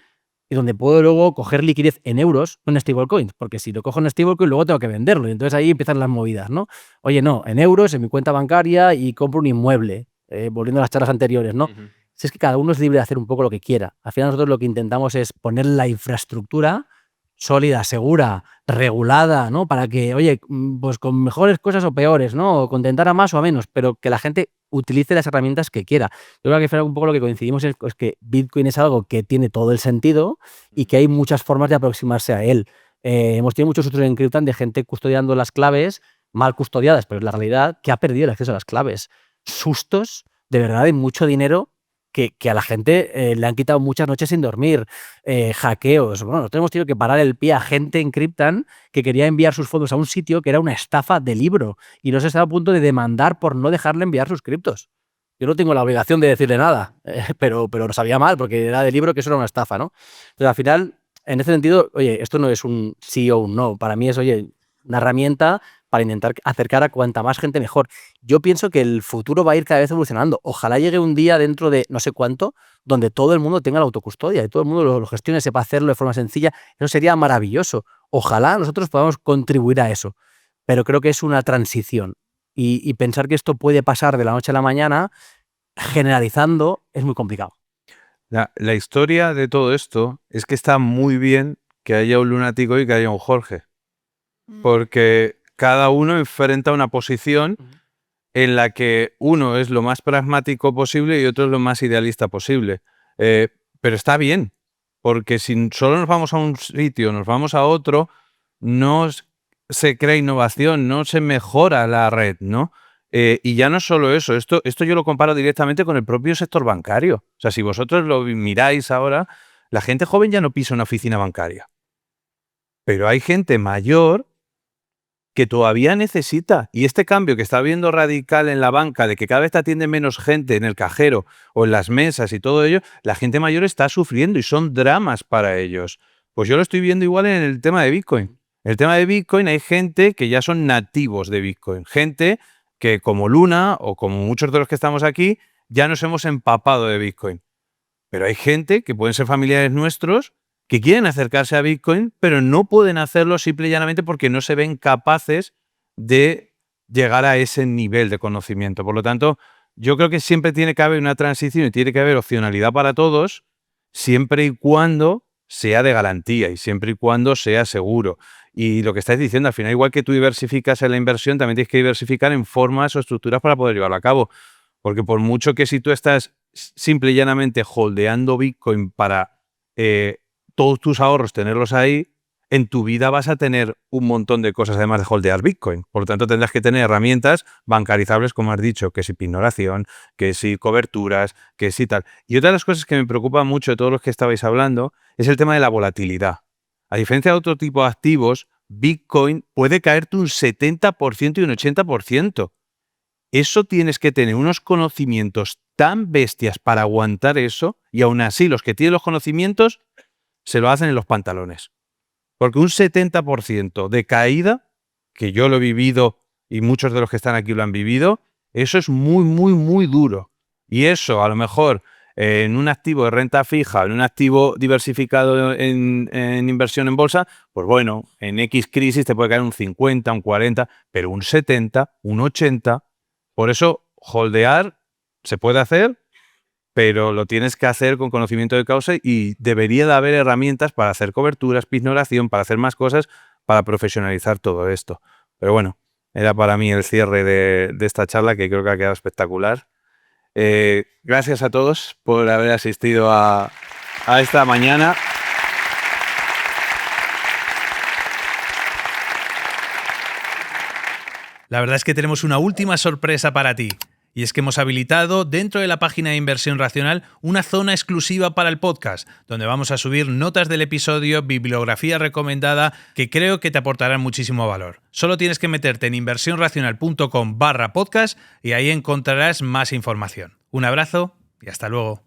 y donde puedo luego coger liquidez en euros, no en stablecoins, porque si lo cojo en stablecoin luego tengo que venderlo y entonces ahí empiezan las movidas, ¿no? Oye, no, en euros, en mi cuenta bancaria y compro un inmueble, volviendo a las charlas anteriores, ¿no? Si es que cada uno es libre de hacer un poco lo que quiera. Al final nosotros lo que intentamos es poner la infraestructura sólida, segura, regulada, ¿no? Para que, oye, pues con mejores cosas o peores, ¿no? O contentar a más o a menos, pero que la gente utilice las herramientas que quiera. Yo creo que un poco lo que coincidimos es que Bitcoin es algo que tiene todo el sentido y que hay muchas formas de aproximarse a él. Hemos tenido muchos usos en Cryptan de gente custodiando las claves, mal custodiadas, pero es la realidad, que ha perdido el acceso a las claves. Sustos, de verdad, de mucho dinero que a la gente le han quitado muchas noches sin dormir, hackeos. Bueno, nosotros hemos tenido que parar el pie a gente en Cryptan que quería enviar sus fondos a un sitio que era una estafa de libro y nos estaba a punto de demandar por no dejarle enviar sus criptos. Yo no tengo la obligación de decirle nada, pero lo sabía mal porque era de libro que eso era una estafa, ¿no? Entonces, al final, en ese sentido, oye, esto no es un sí o un no. Para mí es, oye, una herramienta para intentar acercar a cuanta más gente mejor. Yo pienso que el futuro va a ir cada vez evolucionando. Ojalá llegue un día dentro de no sé cuánto donde todo el mundo tenga la autocustodia y todo el mundo lo gestione, sepa hacerlo de forma sencilla. Eso sería maravilloso. Ojalá nosotros podamos contribuir a eso. Pero creo que es una transición. Y pensar que esto puede pasar de la noche a la mañana, generalizando, es muy complicado. La historia de todo esto es que está muy bien que haya un lunático y que haya un Jorge. Porque cada uno enfrenta una posición en la que uno es lo más pragmático posible y otro es lo más idealista posible. Pero está bien, porque si solo nos vamos a un sitio, nos vamos a otro, no se crea innovación, no se mejora la red, ¿no? Y ya no es solo eso, esto yo lo comparo directamente con el propio sector bancario. O sea, si vosotros lo miráis ahora, la gente joven ya no pisa una oficina bancaria. Pero hay gente mayor que todavía necesita. Y este cambio que está habiendo radical en la banca, de que cada vez te atiende menos gente en el cajero o en las mesas y todo ello, la gente mayor está sufriendo y son dramas para ellos. Pues yo lo estoy viendo igual en el tema de Bitcoin. En el tema de Bitcoin hay gente que ya son nativos de Bitcoin. Gente que como Luna o como muchos de los que estamos aquí, ya nos hemos empapado de Bitcoin. Pero hay gente que pueden ser familiares nuestros que quieren acercarse a Bitcoin, pero no pueden hacerlo simple y llanamente porque no se ven capaces de llegar a ese nivel de conocimiento. Por lo tanto, yo creo que siempre tiene que haber una transición y tiene que haber opcionalidad para todos, siempre y cuando sea de garantía y siempre y cuando sea seguro. Y lo que estáis diciendo, al final, igual que tú diversificas en la inversión, también tienes que diversificar en formas o estructuras para poder llevarlo a cabo. Porque por mucho que si tú estás simple y llanamente holdeando Bitcoin para todos tus ahorros tenerlos ahí, en tu vida vas a tener un montón de cosas además de holdear Bitcoin. Por lo tanto, tendrás que tener herramientas bancarizables, como has dicho, que si pignoración, que si coberturas, que si tal. Y otra de las cosas que me preocupa mucho de todos los que estabais hablando es el tema de la volatilidad. A diferencia de otro tipo de activos, Bitcoin puede caerte un 70% y un 80%. Eso tienes que tener unos conocimientos tan bestias para aguantar eso, y aún así los que tienen los conocimientos se lo hacen en los pantalones. Porque un 70% de caída, que yo lo he vivido y muchos de los que están aquí lo han vivido, eso es muy, muy, muy duro. Y eso, a lo mejor, en un activo de renta fija, en un activo diversificado en inversión en bolsa, pues bueno, en X crisis te puede caer un 50, un 40, pero un 70, un 80. Por eso, holdear se puede hacer, pero lo tienes que hacer con conocimiento de causa y debería de haber herramientas para hacer coberturas, pignoración, para hacer más cosas, para profesionalizar todo esto. Pero bueno, era para mí el cierre de esta charla, que creo que ha quedado espectacular. Gracias a todos por haber asistido a esta mañana. La verdad es que tenemos una última sorpresa para ti. Y es que hemos habilitado dentro de la página de Inversión Racional una zona exclusiva para el podcast, donde vamos a subir notas del episodio, bibliografía recomendada, que creo que te aportarán muchísimo valor. Solo tienes que meterte en inversionracional.com/podcast y ahí encontrarás más información. Un abrazo y hasta luego.